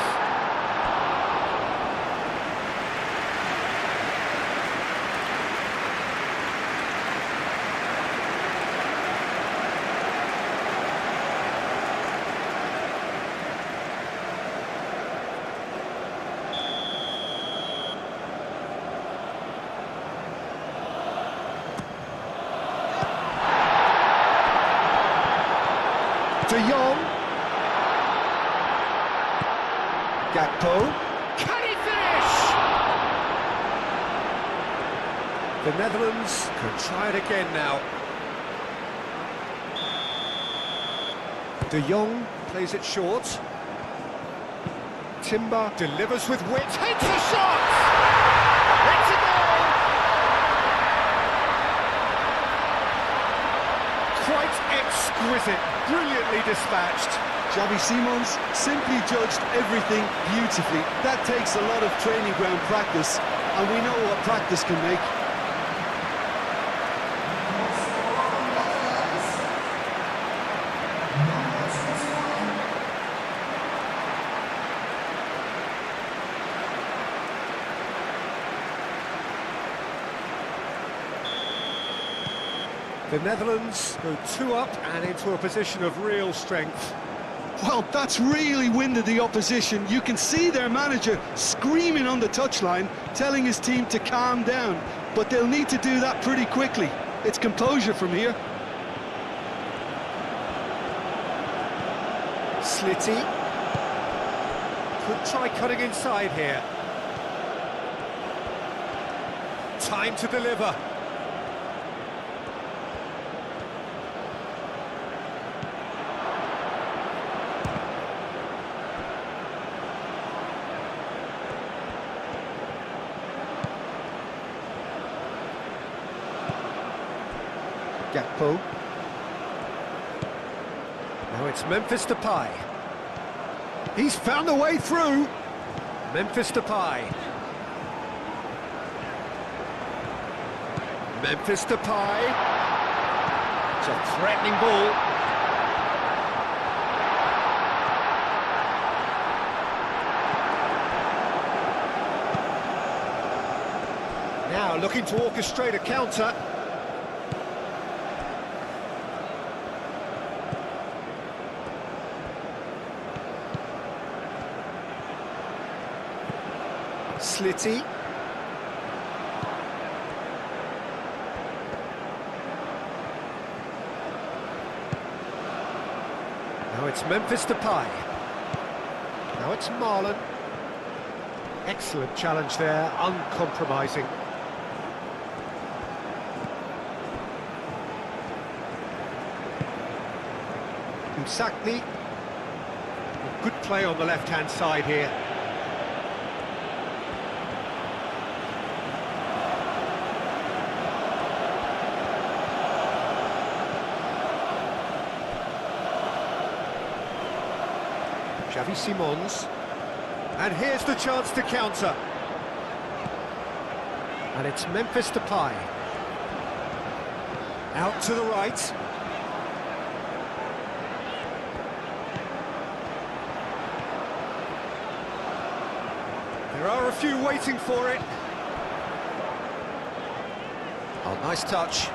De Jong. Gakpo. Can he finish? The Netherlands can try it again now. De Jong plays it short. Timber delivers with wit. Hits the shot! It's a goal! Quite exquisite, brilliantly dispatched. Xavi Simons simply judged everything beautifully. That takes a lot of training ground practice, and we know what practice can make. The Netherlands go 2 up and into a position of real strength. Well, that's really winded the opposition. You can see their manager screaming on the touchline, telling his team to calm down, but they'll need to do that pretty quickly. It's composure from here. Slitty could try cutting inside here. Time to deliver. Gakpo. Now it's Memphis Depay. He's found a way through. Memphis Depay. Memphis Depay. It's a threatening ball. Now looking to orchestrate a counter. Slitty. Now it's Memphis Depay. Now it's Marlon. Excellent challenge there, uncompromising. Msakni. Good play on the left-hand side here. Xavi Simons, and here's the chance to counter. And it's Memphis Depay. Out to the right. There are a few waiting for it. Oh, nice touch.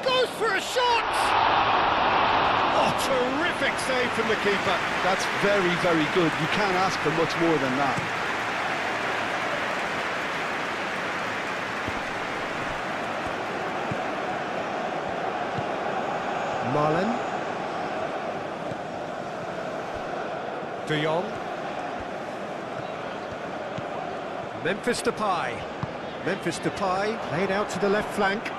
Goes for a shot! Terrific save from the keeper. That's very, very good. You can't ask for much more than that. Marlon. De Jong. Memphis Depay. Memphis Depay played out to the left flank.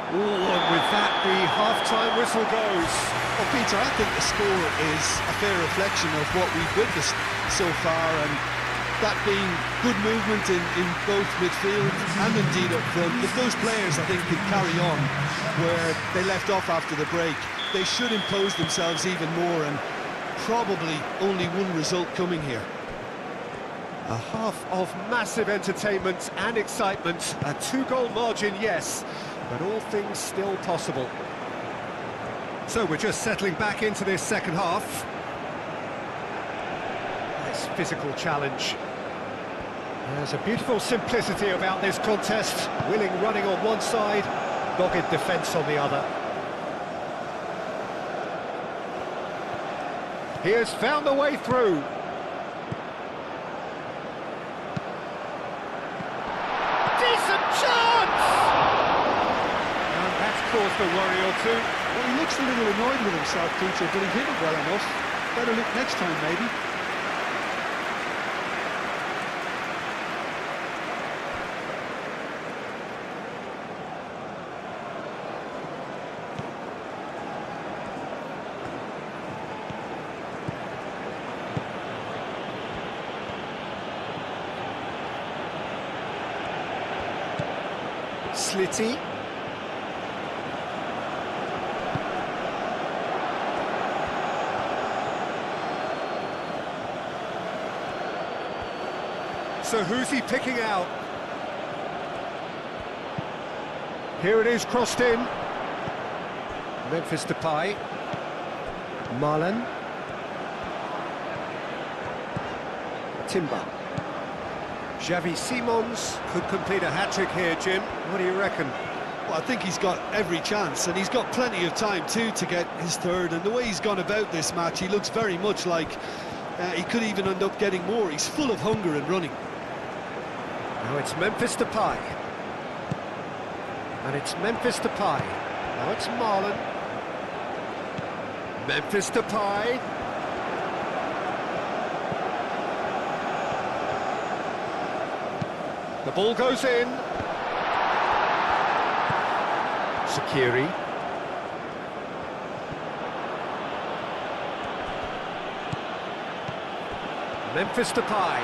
Ooh, and with that, the half-time whistle goes. Well, Peter, I think the score is a fair reflection of what we've witnessed so far, and that being good movement in both midfield and indeed up front. If those players, I think, can carry on where they left off after the break, they should impose themselves even more, and probably only one result coming here. A half of massive entertainment and excitement. A 2-goal margin, yes, but all things still possible. So we're just settling back into this second half. Nice physical challenge. There's a beautiful simplicity about this contest. Willing running on one side, dogged defence on the other. He has found a way through. Decent chance! And that's caused a worry or two. Well, he looks a little annoyed with himself, Peter, but he hit it well enough. Better look next time, maybe. Slitty. So who's he picking out? Here it is, crossed in. Memphis Depay. Marlon. Timber. Xavi Simons could complete a hat-trick here, Jim. What do you reckon? Well, I think he's got every chance, and he's got plenty of time too to get his third. And the way he's gone about this match, he looks very much like he could even end up getting more. He's full of hunger and running. Now it's Memphis Depay. And it's Memphis Depay. Now it's Marlon. Memphis Depay. The ball goes in. Shaqiri. Memphis Depay.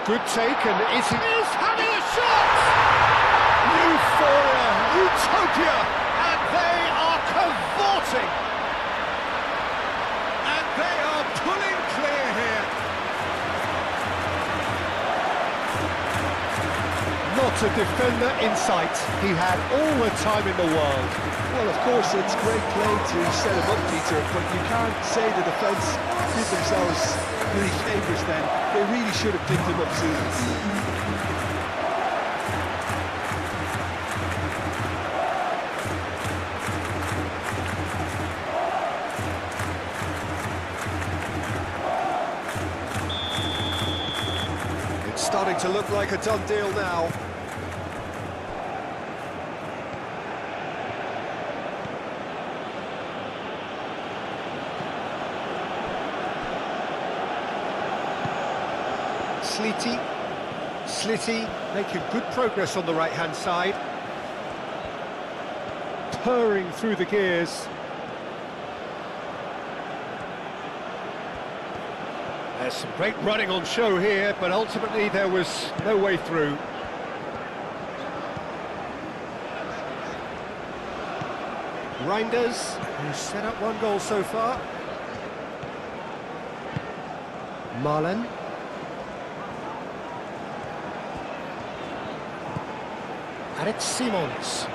Good take, and is having a shot! Euphoria, utopia, and they are cavorting. And they are pulling clear here. Not a defender in sight. He had all the time in the world. Well, of course, it's great play to set him up, Peter, but you can't say the defence did themselves really favours then. They really should have picked him up sooner. It's starting to look like a done deal now. Slitty making good progress on the right-hand side. Purring through the gears. There's some great running on show here, but ultimately there was no way through. Reinders, who's set up one goal so far. Marlon. And it's Simons.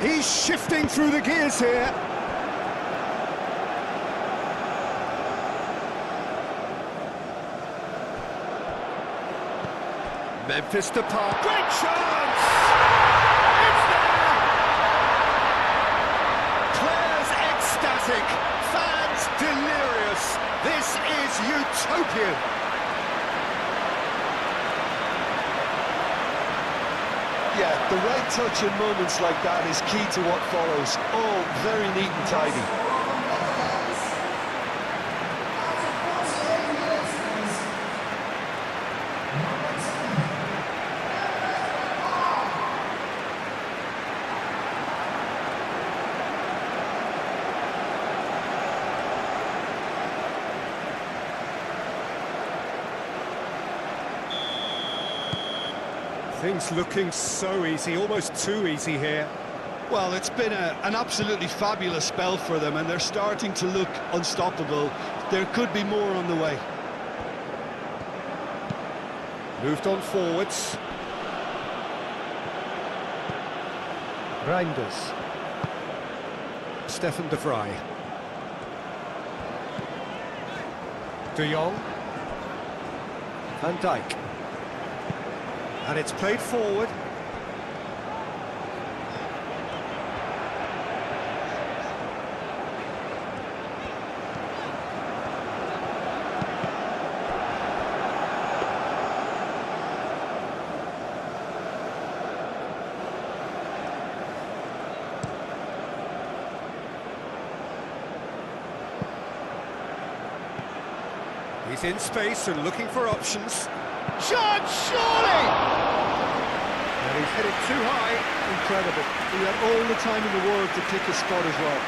He's shifting through the gears here. Memphis Depay. Great chance! It's there! Players ecstatic, fans delirious. This is utopian. Yeah, the right touch in moments like that is key to what follows. All very neat and tidy. Things looking so easy, almost too easy here. Well, it's been an absolutely fabulous spell for them, and they're starting to look unstoppable. There could be more on the way. Moved on forwards. Reinders. Stefan de Vrij. De Jong. Van Dijk. And it's played forward. He's in space and looking for options. Chance, surely! And he's hit it too high. Incredible. He had all the time in the world to pick his spot as well.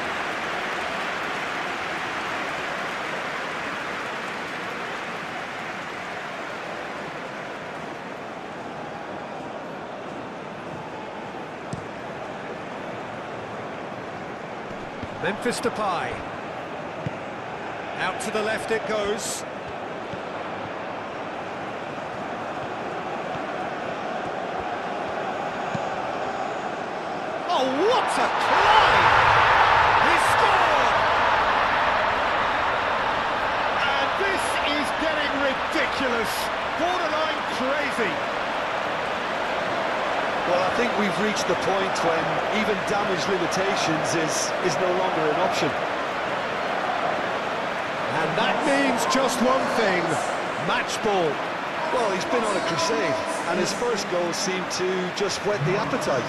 Memphis Depay. Out to the left it goes. What a climb! He scored! And this is getting ridiculous. Borderline crazy. Well, I think we've reached the point when even damage limitations is no longer an option. And that means just one thing, match ball. Well, he's been on a crusade, and his first goal seemed to just whet the appetite.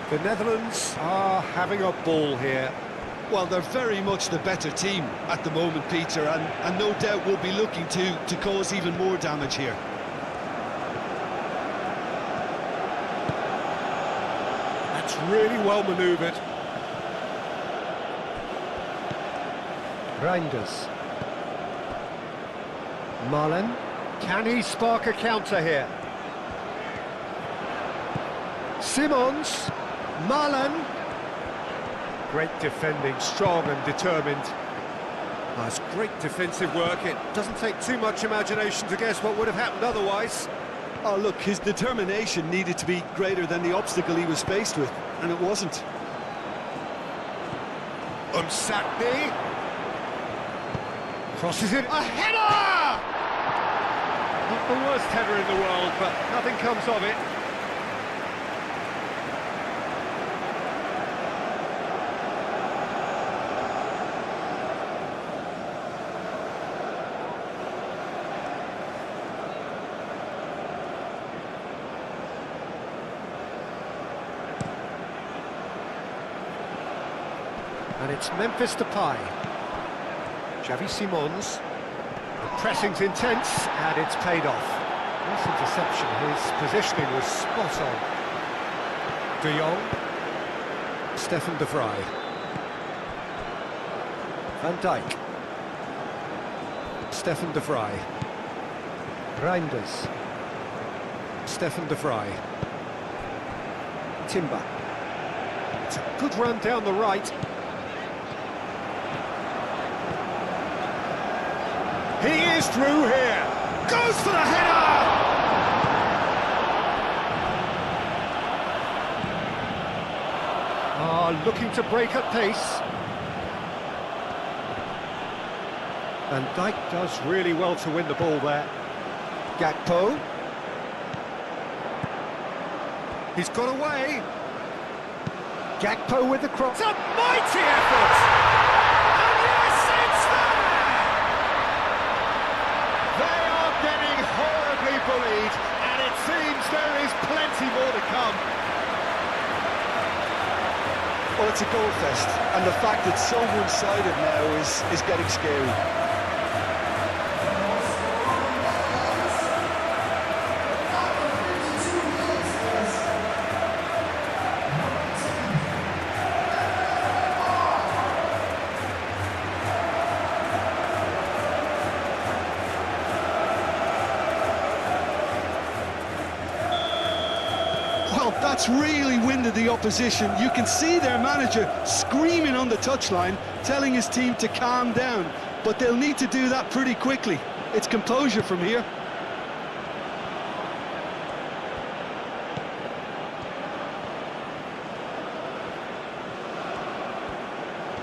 The Netherlands are having a ball here. Well, they're very much the better team at the moment, Peter, and no doubt will be looking to cause even more damage here. That's really well manoeuvred. Reinders. Malen. Can he spark a counter here? Simons. Malen. Great defending, strong and determined. That's great defensive work. It doesn't take too much imagination to guess what would have happened otherwise. Oh, look, his determination needed to be greater than the obstacle he was faced with, and it wasn't. Umsakni. Crosses it. A header! Not the worst header in the world, but nothing comes of it. And it's Memphis Depay. Xavi Simons. The pressing's intense, and it's paid off. Nice interception. His positioning was spot on. De Jong. Stefan de Vrij. Van Dijk. Stefan de Vrij. Reinders. Stefan de Vrij. Timber. It's a good run down the right. He is through here. Goes for the header! Looking to break at pace. Van Dijk does really well to win the ball there. Gakpo. He's got away. Gakpo with the cross. It's a mighty effort! And yes, it's there! They are getting horribly bullied, and it seems there is plenty more to come. Well, it's a goal fest, and the fact it's so one-sided now is getting scary. Well, that's really winded the opposition. You can see their manager screaming on the touchline, telling his team to calm down, but they'll need to do that pretty quickly. It's composure from here.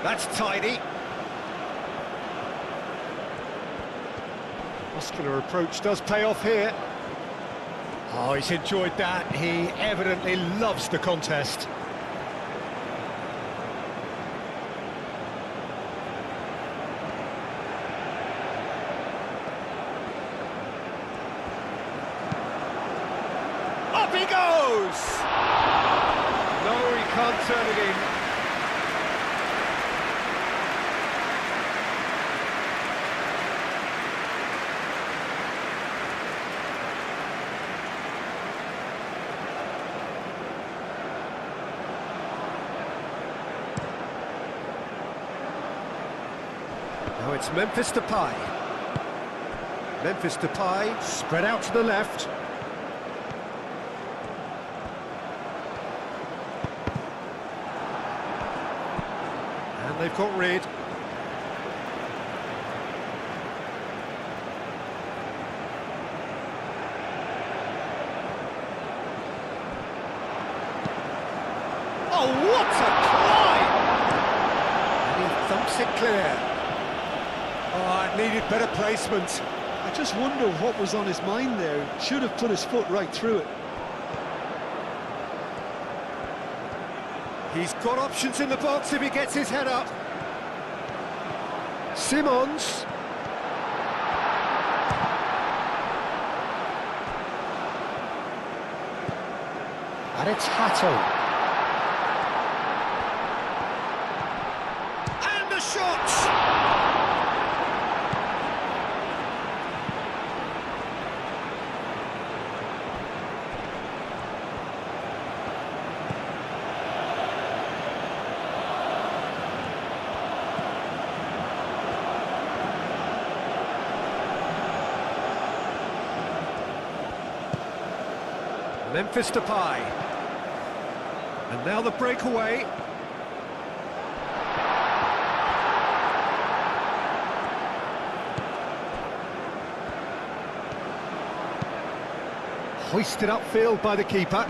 That's tidy. Muscular approach does pay off here. Oh, he's enjoyed that. He evidently loves the contest. Up he goes! No, he can't turn it in. Now it's Memphis Depay. Memphis Depay spread out to the left. And they've got rid. Oh, what a climb! And he thumps it clear. Oh, it needed better placement. I just wonder what was on his mind there. Should have put his foot right through it. He's got options in the box if he gets his head up. Simons. And it's Hatto. And the shot! Memphis Depay. And now the breakaway. Hoisted upfield by the keeper.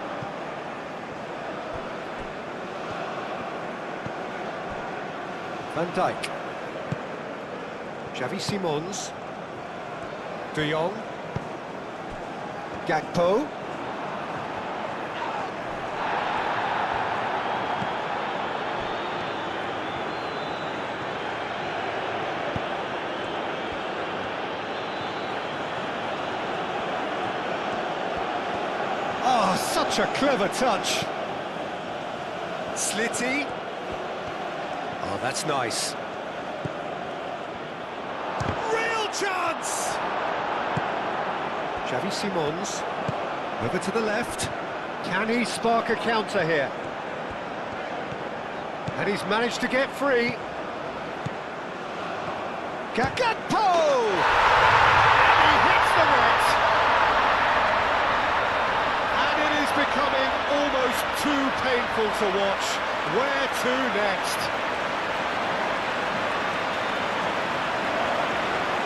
Van Dijk. Xavi Simons. De Jong. Gakpo. Oh, such a clever touch. Slitty. Oh, that's nice. Real chance! Xavi Simons. Over to the left. Can he spark a counter here? And he's managed to get free. Gakpo! And he hits the net. Becoming almost too painful to watch. Where to next?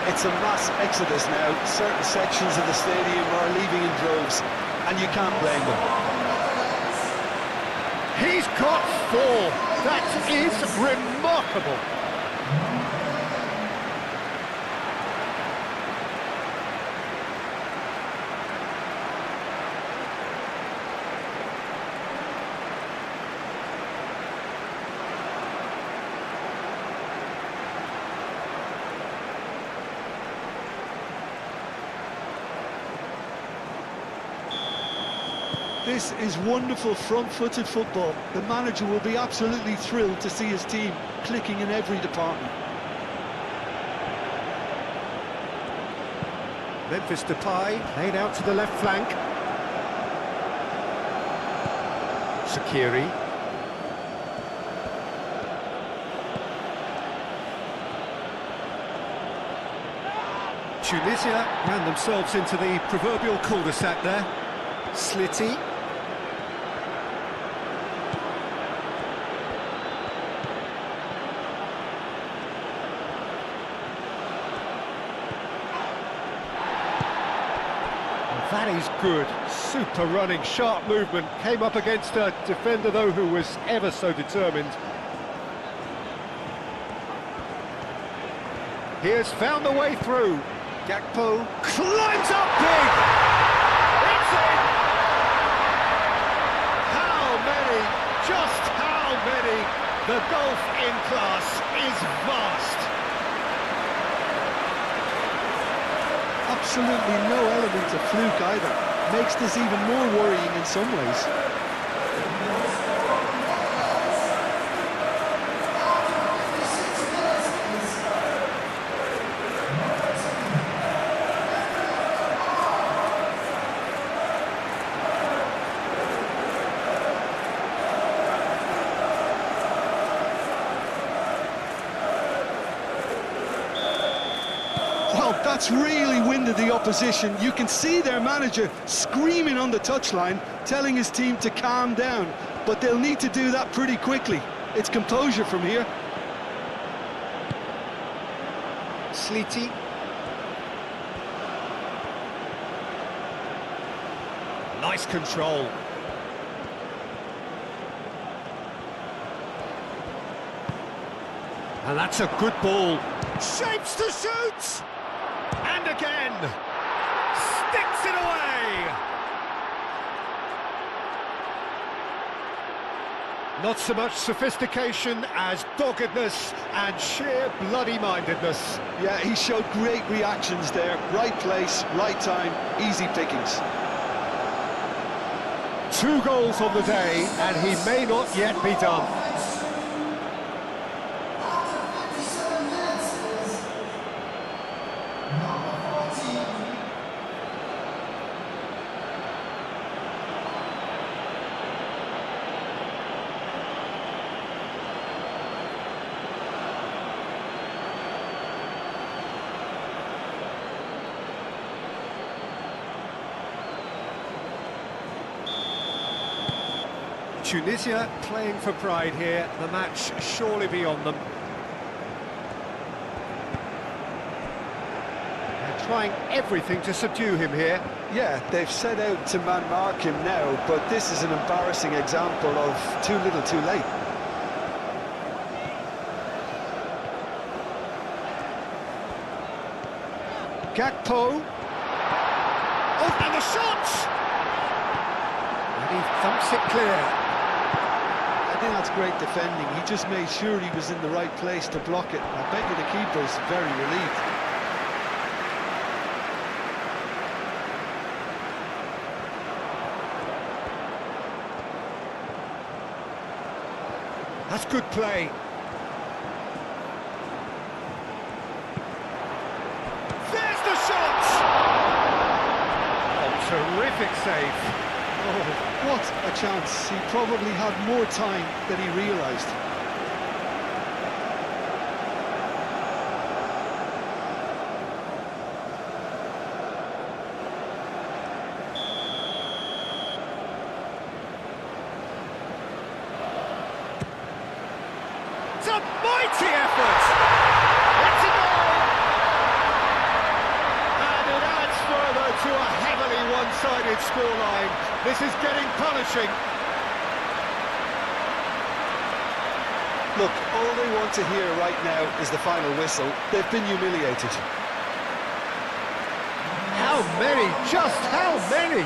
It's a mass exodus now. Certain sections of the stadium are leaving in droves, and you can't blame them. He's got 4. That is remarkable. This is wonderful front-footed football. The manager will be absolutely thrilled to see his team clicking in every department. Memphis Depay, laid out to the left flank. Sakiri. Tunisia ran themselves into the proverbial cul-de-sac there. Slitty. That is good. Super running, sharp movement. Came up against a defender, though, who was ever so determined. He has found the way through. Gakpo climbs up big! It's in! How many? Just how many? The gulf in class is vast. Absolutely no element of fluke either. Makes this even more worrying in some ways. Well, that's really winded the opposition. You can see their manager screaming on the touchline, telling his team to calm down. But they'll need to do that pretty quickly. It's composure from here. Sleety. Nice control. And that's a good ball. Shapes to shoot! And again! Sticks it away! Not so much sophistication as doggedness and sheer bloody-mindedness. Yeah, he showed great reactions there. Right place, right time, easy pickings. 2 goals on the day, and he may not yet be done. Tunisia playing for pride here, the match surely beyond them. They're trying everything to subdue him here. Yeah, they've set out to man-mark him now, but this is an embarrassing example of too little too late. Gakpo. Oh, and the shot! And he thumps it clear. I think that's great defending. He just made sure he was in the right place to block it. I bet you the keeper's very relieved. That's good play. There's the shot! Oh, terrific save. Oh, what a chance. He probably had more time than he realised. It's a mighty effort! It's a goal! And it adds further to a heavily one-sided scoreline. This is getting punishing. Look, all they want to hear right now is the final whistle. They've been humiliated. How many? Just how many?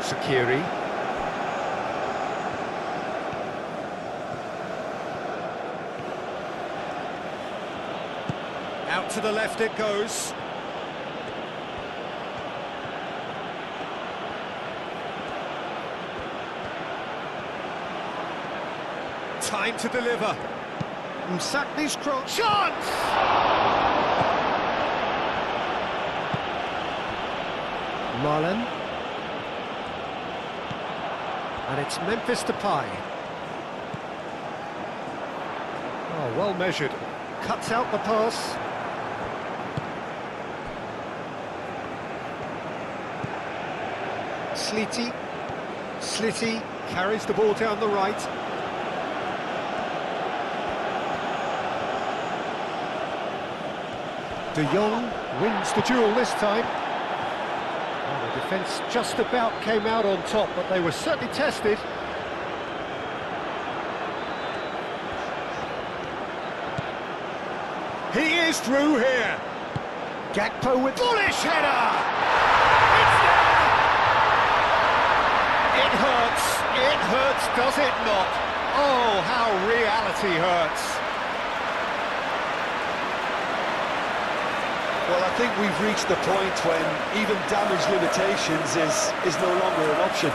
Sakiri. Out to the left it goes. Time to deliver. Msakni's cross. Chance! Marlon. And it's Memphis Depay. Oh, well measured. Cuts out the pass. Sleety. Slitty carries the ball down the right. De Jong wins the duel this time. Well, the defence just about came out on top, but they were certainly tested. He is through here. Gakpo with bullish header. It's there. It hurts, does it not? Oh, how reality hurts. Well, I think we've reached the point when even damage limitations is no longer an option.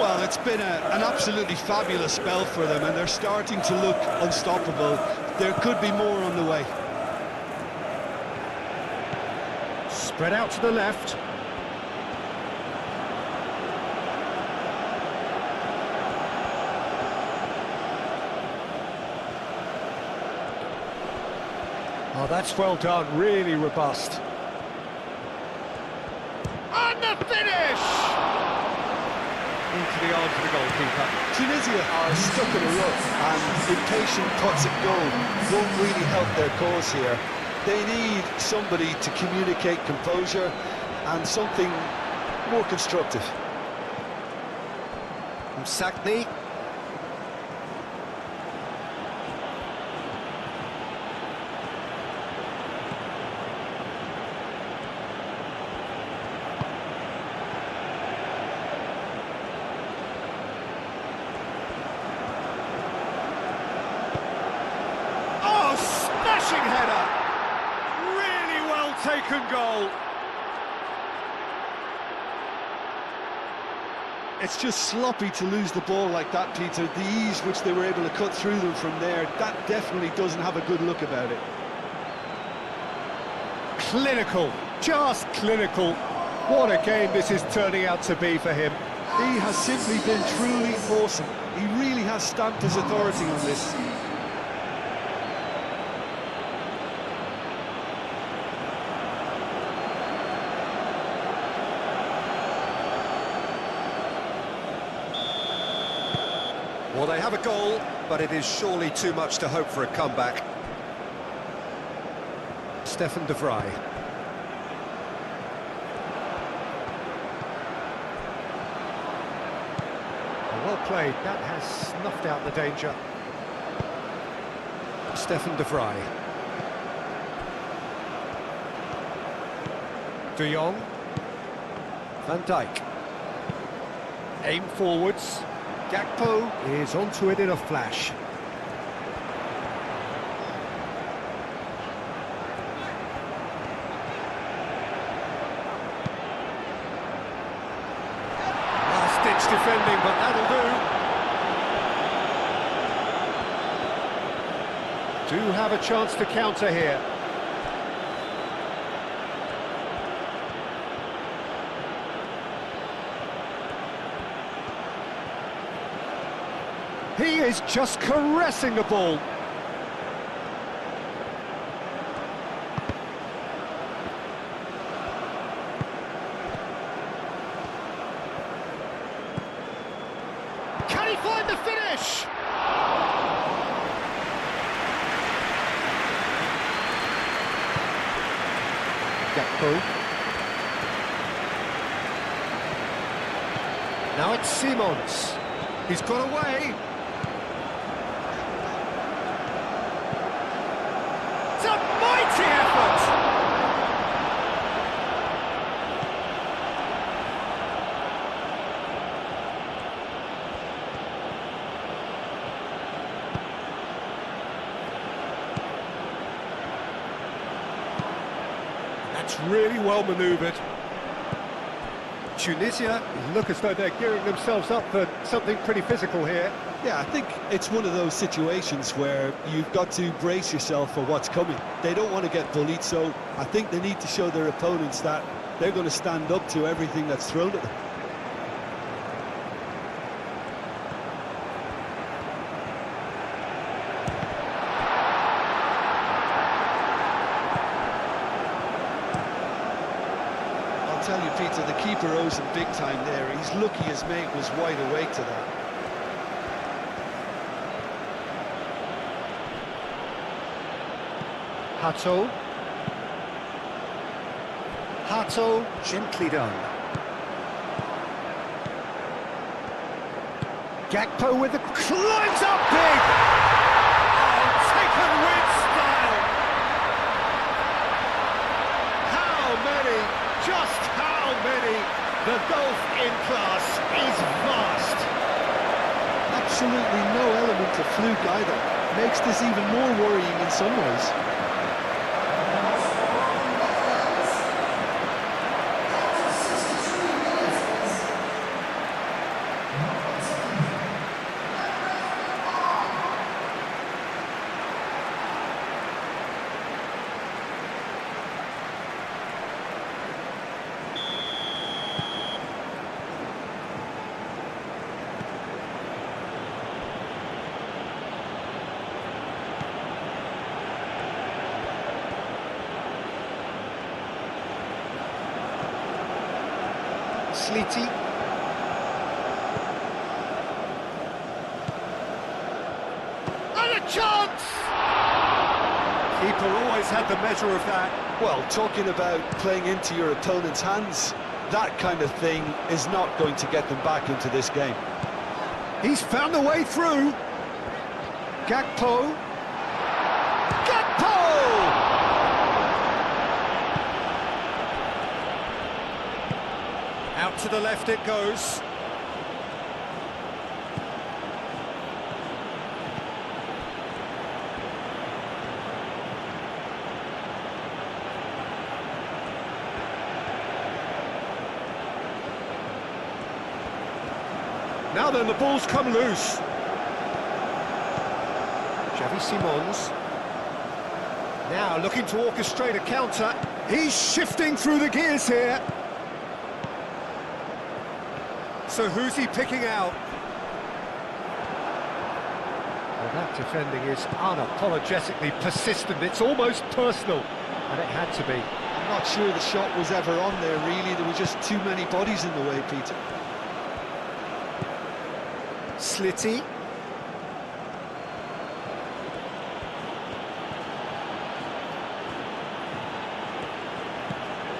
Well, it's been an absolutely fabulous spell for them, and they're starting to look unstoppable. There could be more on the way. Spread out to the left. Oh, that's well done, really robust. And the finish! Into the arms of the goalkeeper. Tunisia are stuck in a rut, and impatient puts at goal won't really help their cause here. They need somebody to communicate composure and something more constructive. Sakni. Smashing header! Really well taken goal. It's just sloppy to lose the ball like that, Peter. The ease which they were able to cut through them from there, that definitely doesn't have a good look about it. Clinical, just clinical. What a game this is turning out to be for him. He has simply been truly awesome. He really has stamped his authority on this. Well, they have a goal, but it is surely too much to hope for a comeback. Stefan de Vrij. Well played, that has snuffed out the danger. Stefan de Vrij. De Jong. Van Dijk. Aim forwards. Gakpo is onto it in a flash. Last-ditch defending, but that'll do. Do have a chance to counter here. He is just caressing the ball. Can he find the finish? Gakpo. Now it's Simons. He's got away. It's a mighty effort! That's really well manoeuvred. Tunisia look as though they're gearing themselves up for something pretty physical here. Yeah, I think it's one of those situations where you've got to brace yourself for what's coming. They don't want to get bullied, so I think they need to show their opponents that they're going to stand up to everything that's thrown at them. I'll tell you, Peter, the keeper owes him big time there. He's lucky his mate was wide awake to that. Hato, gently done. Gakpo with the climbs up big! Oh, taken with style! How many, just how many? The gulf in class is vast. Absolutely no element of fluke either. Makes this even more worrying in some ways. Sliti. And a chance! Keeper always had the measure of that. Well, talking about playing into your opponent's hands, that kind of thing is not going to get them back into this game. He's found a way through. Gakpo. Gakpo! Out to the left it goes. Now then, the ball's come loose. Xavi Simons. Now looking to orchestrate a counter. He's shifting through the gears here. So who's he picking out? Well, that defending is unapologetically persistent. It's almost personal, and it had to be. I'm not sure the shot was ever on there, really. There were just too many bodies in the way, Peter. Sliti.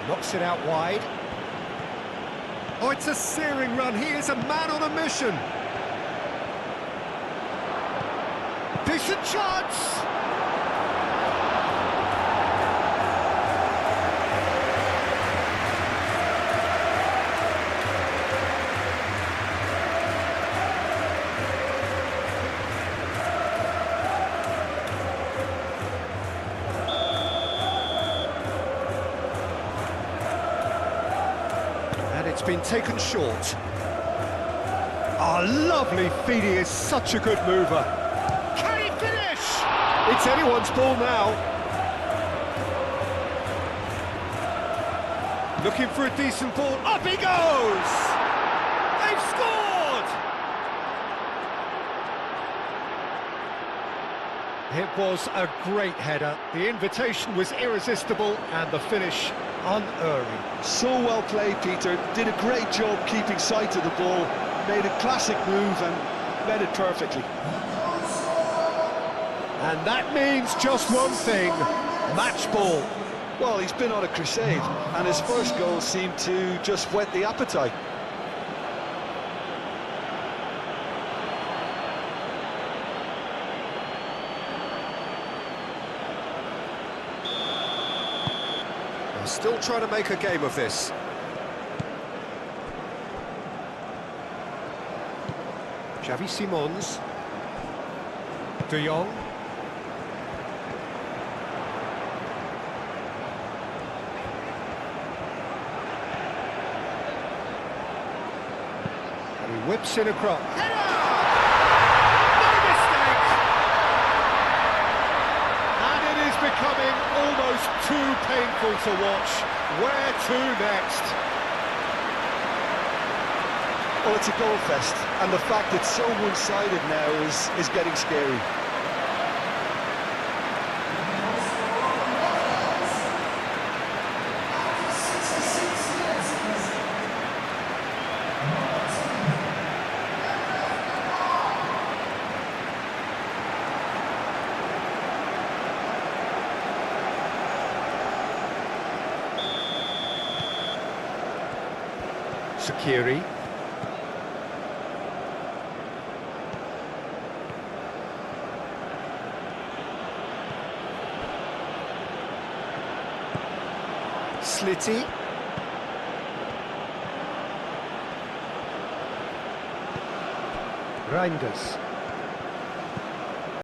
Knocks it out wide. Oh, it's a searing run. He is a man on a mission. Decent chance. It's been taken short. Oh, lovely feed. He is such a good mover. Can he finish? It's anyone's ball now. Looking for a decent ball. Up he goes! They've scored! It was a great header. The invitation was irresistible and the finish unerring. So well played, Peter. Did a great job keeping sight of the ball, made a classic move and met it perfectly. And that means just one thing, match ball. Well, he's been on a crusade, and his first goal seemed to just whet the appetite. Still trying to make a game of this. Xavi Simons. De Jong. And he whips in across. Header! No mistake! And it is becoming almost too painful to watch. Where to next? Well, it's a goal fest, and the fact it's so one-sided now is getting scary. Sakiri. Sliti. Reinders.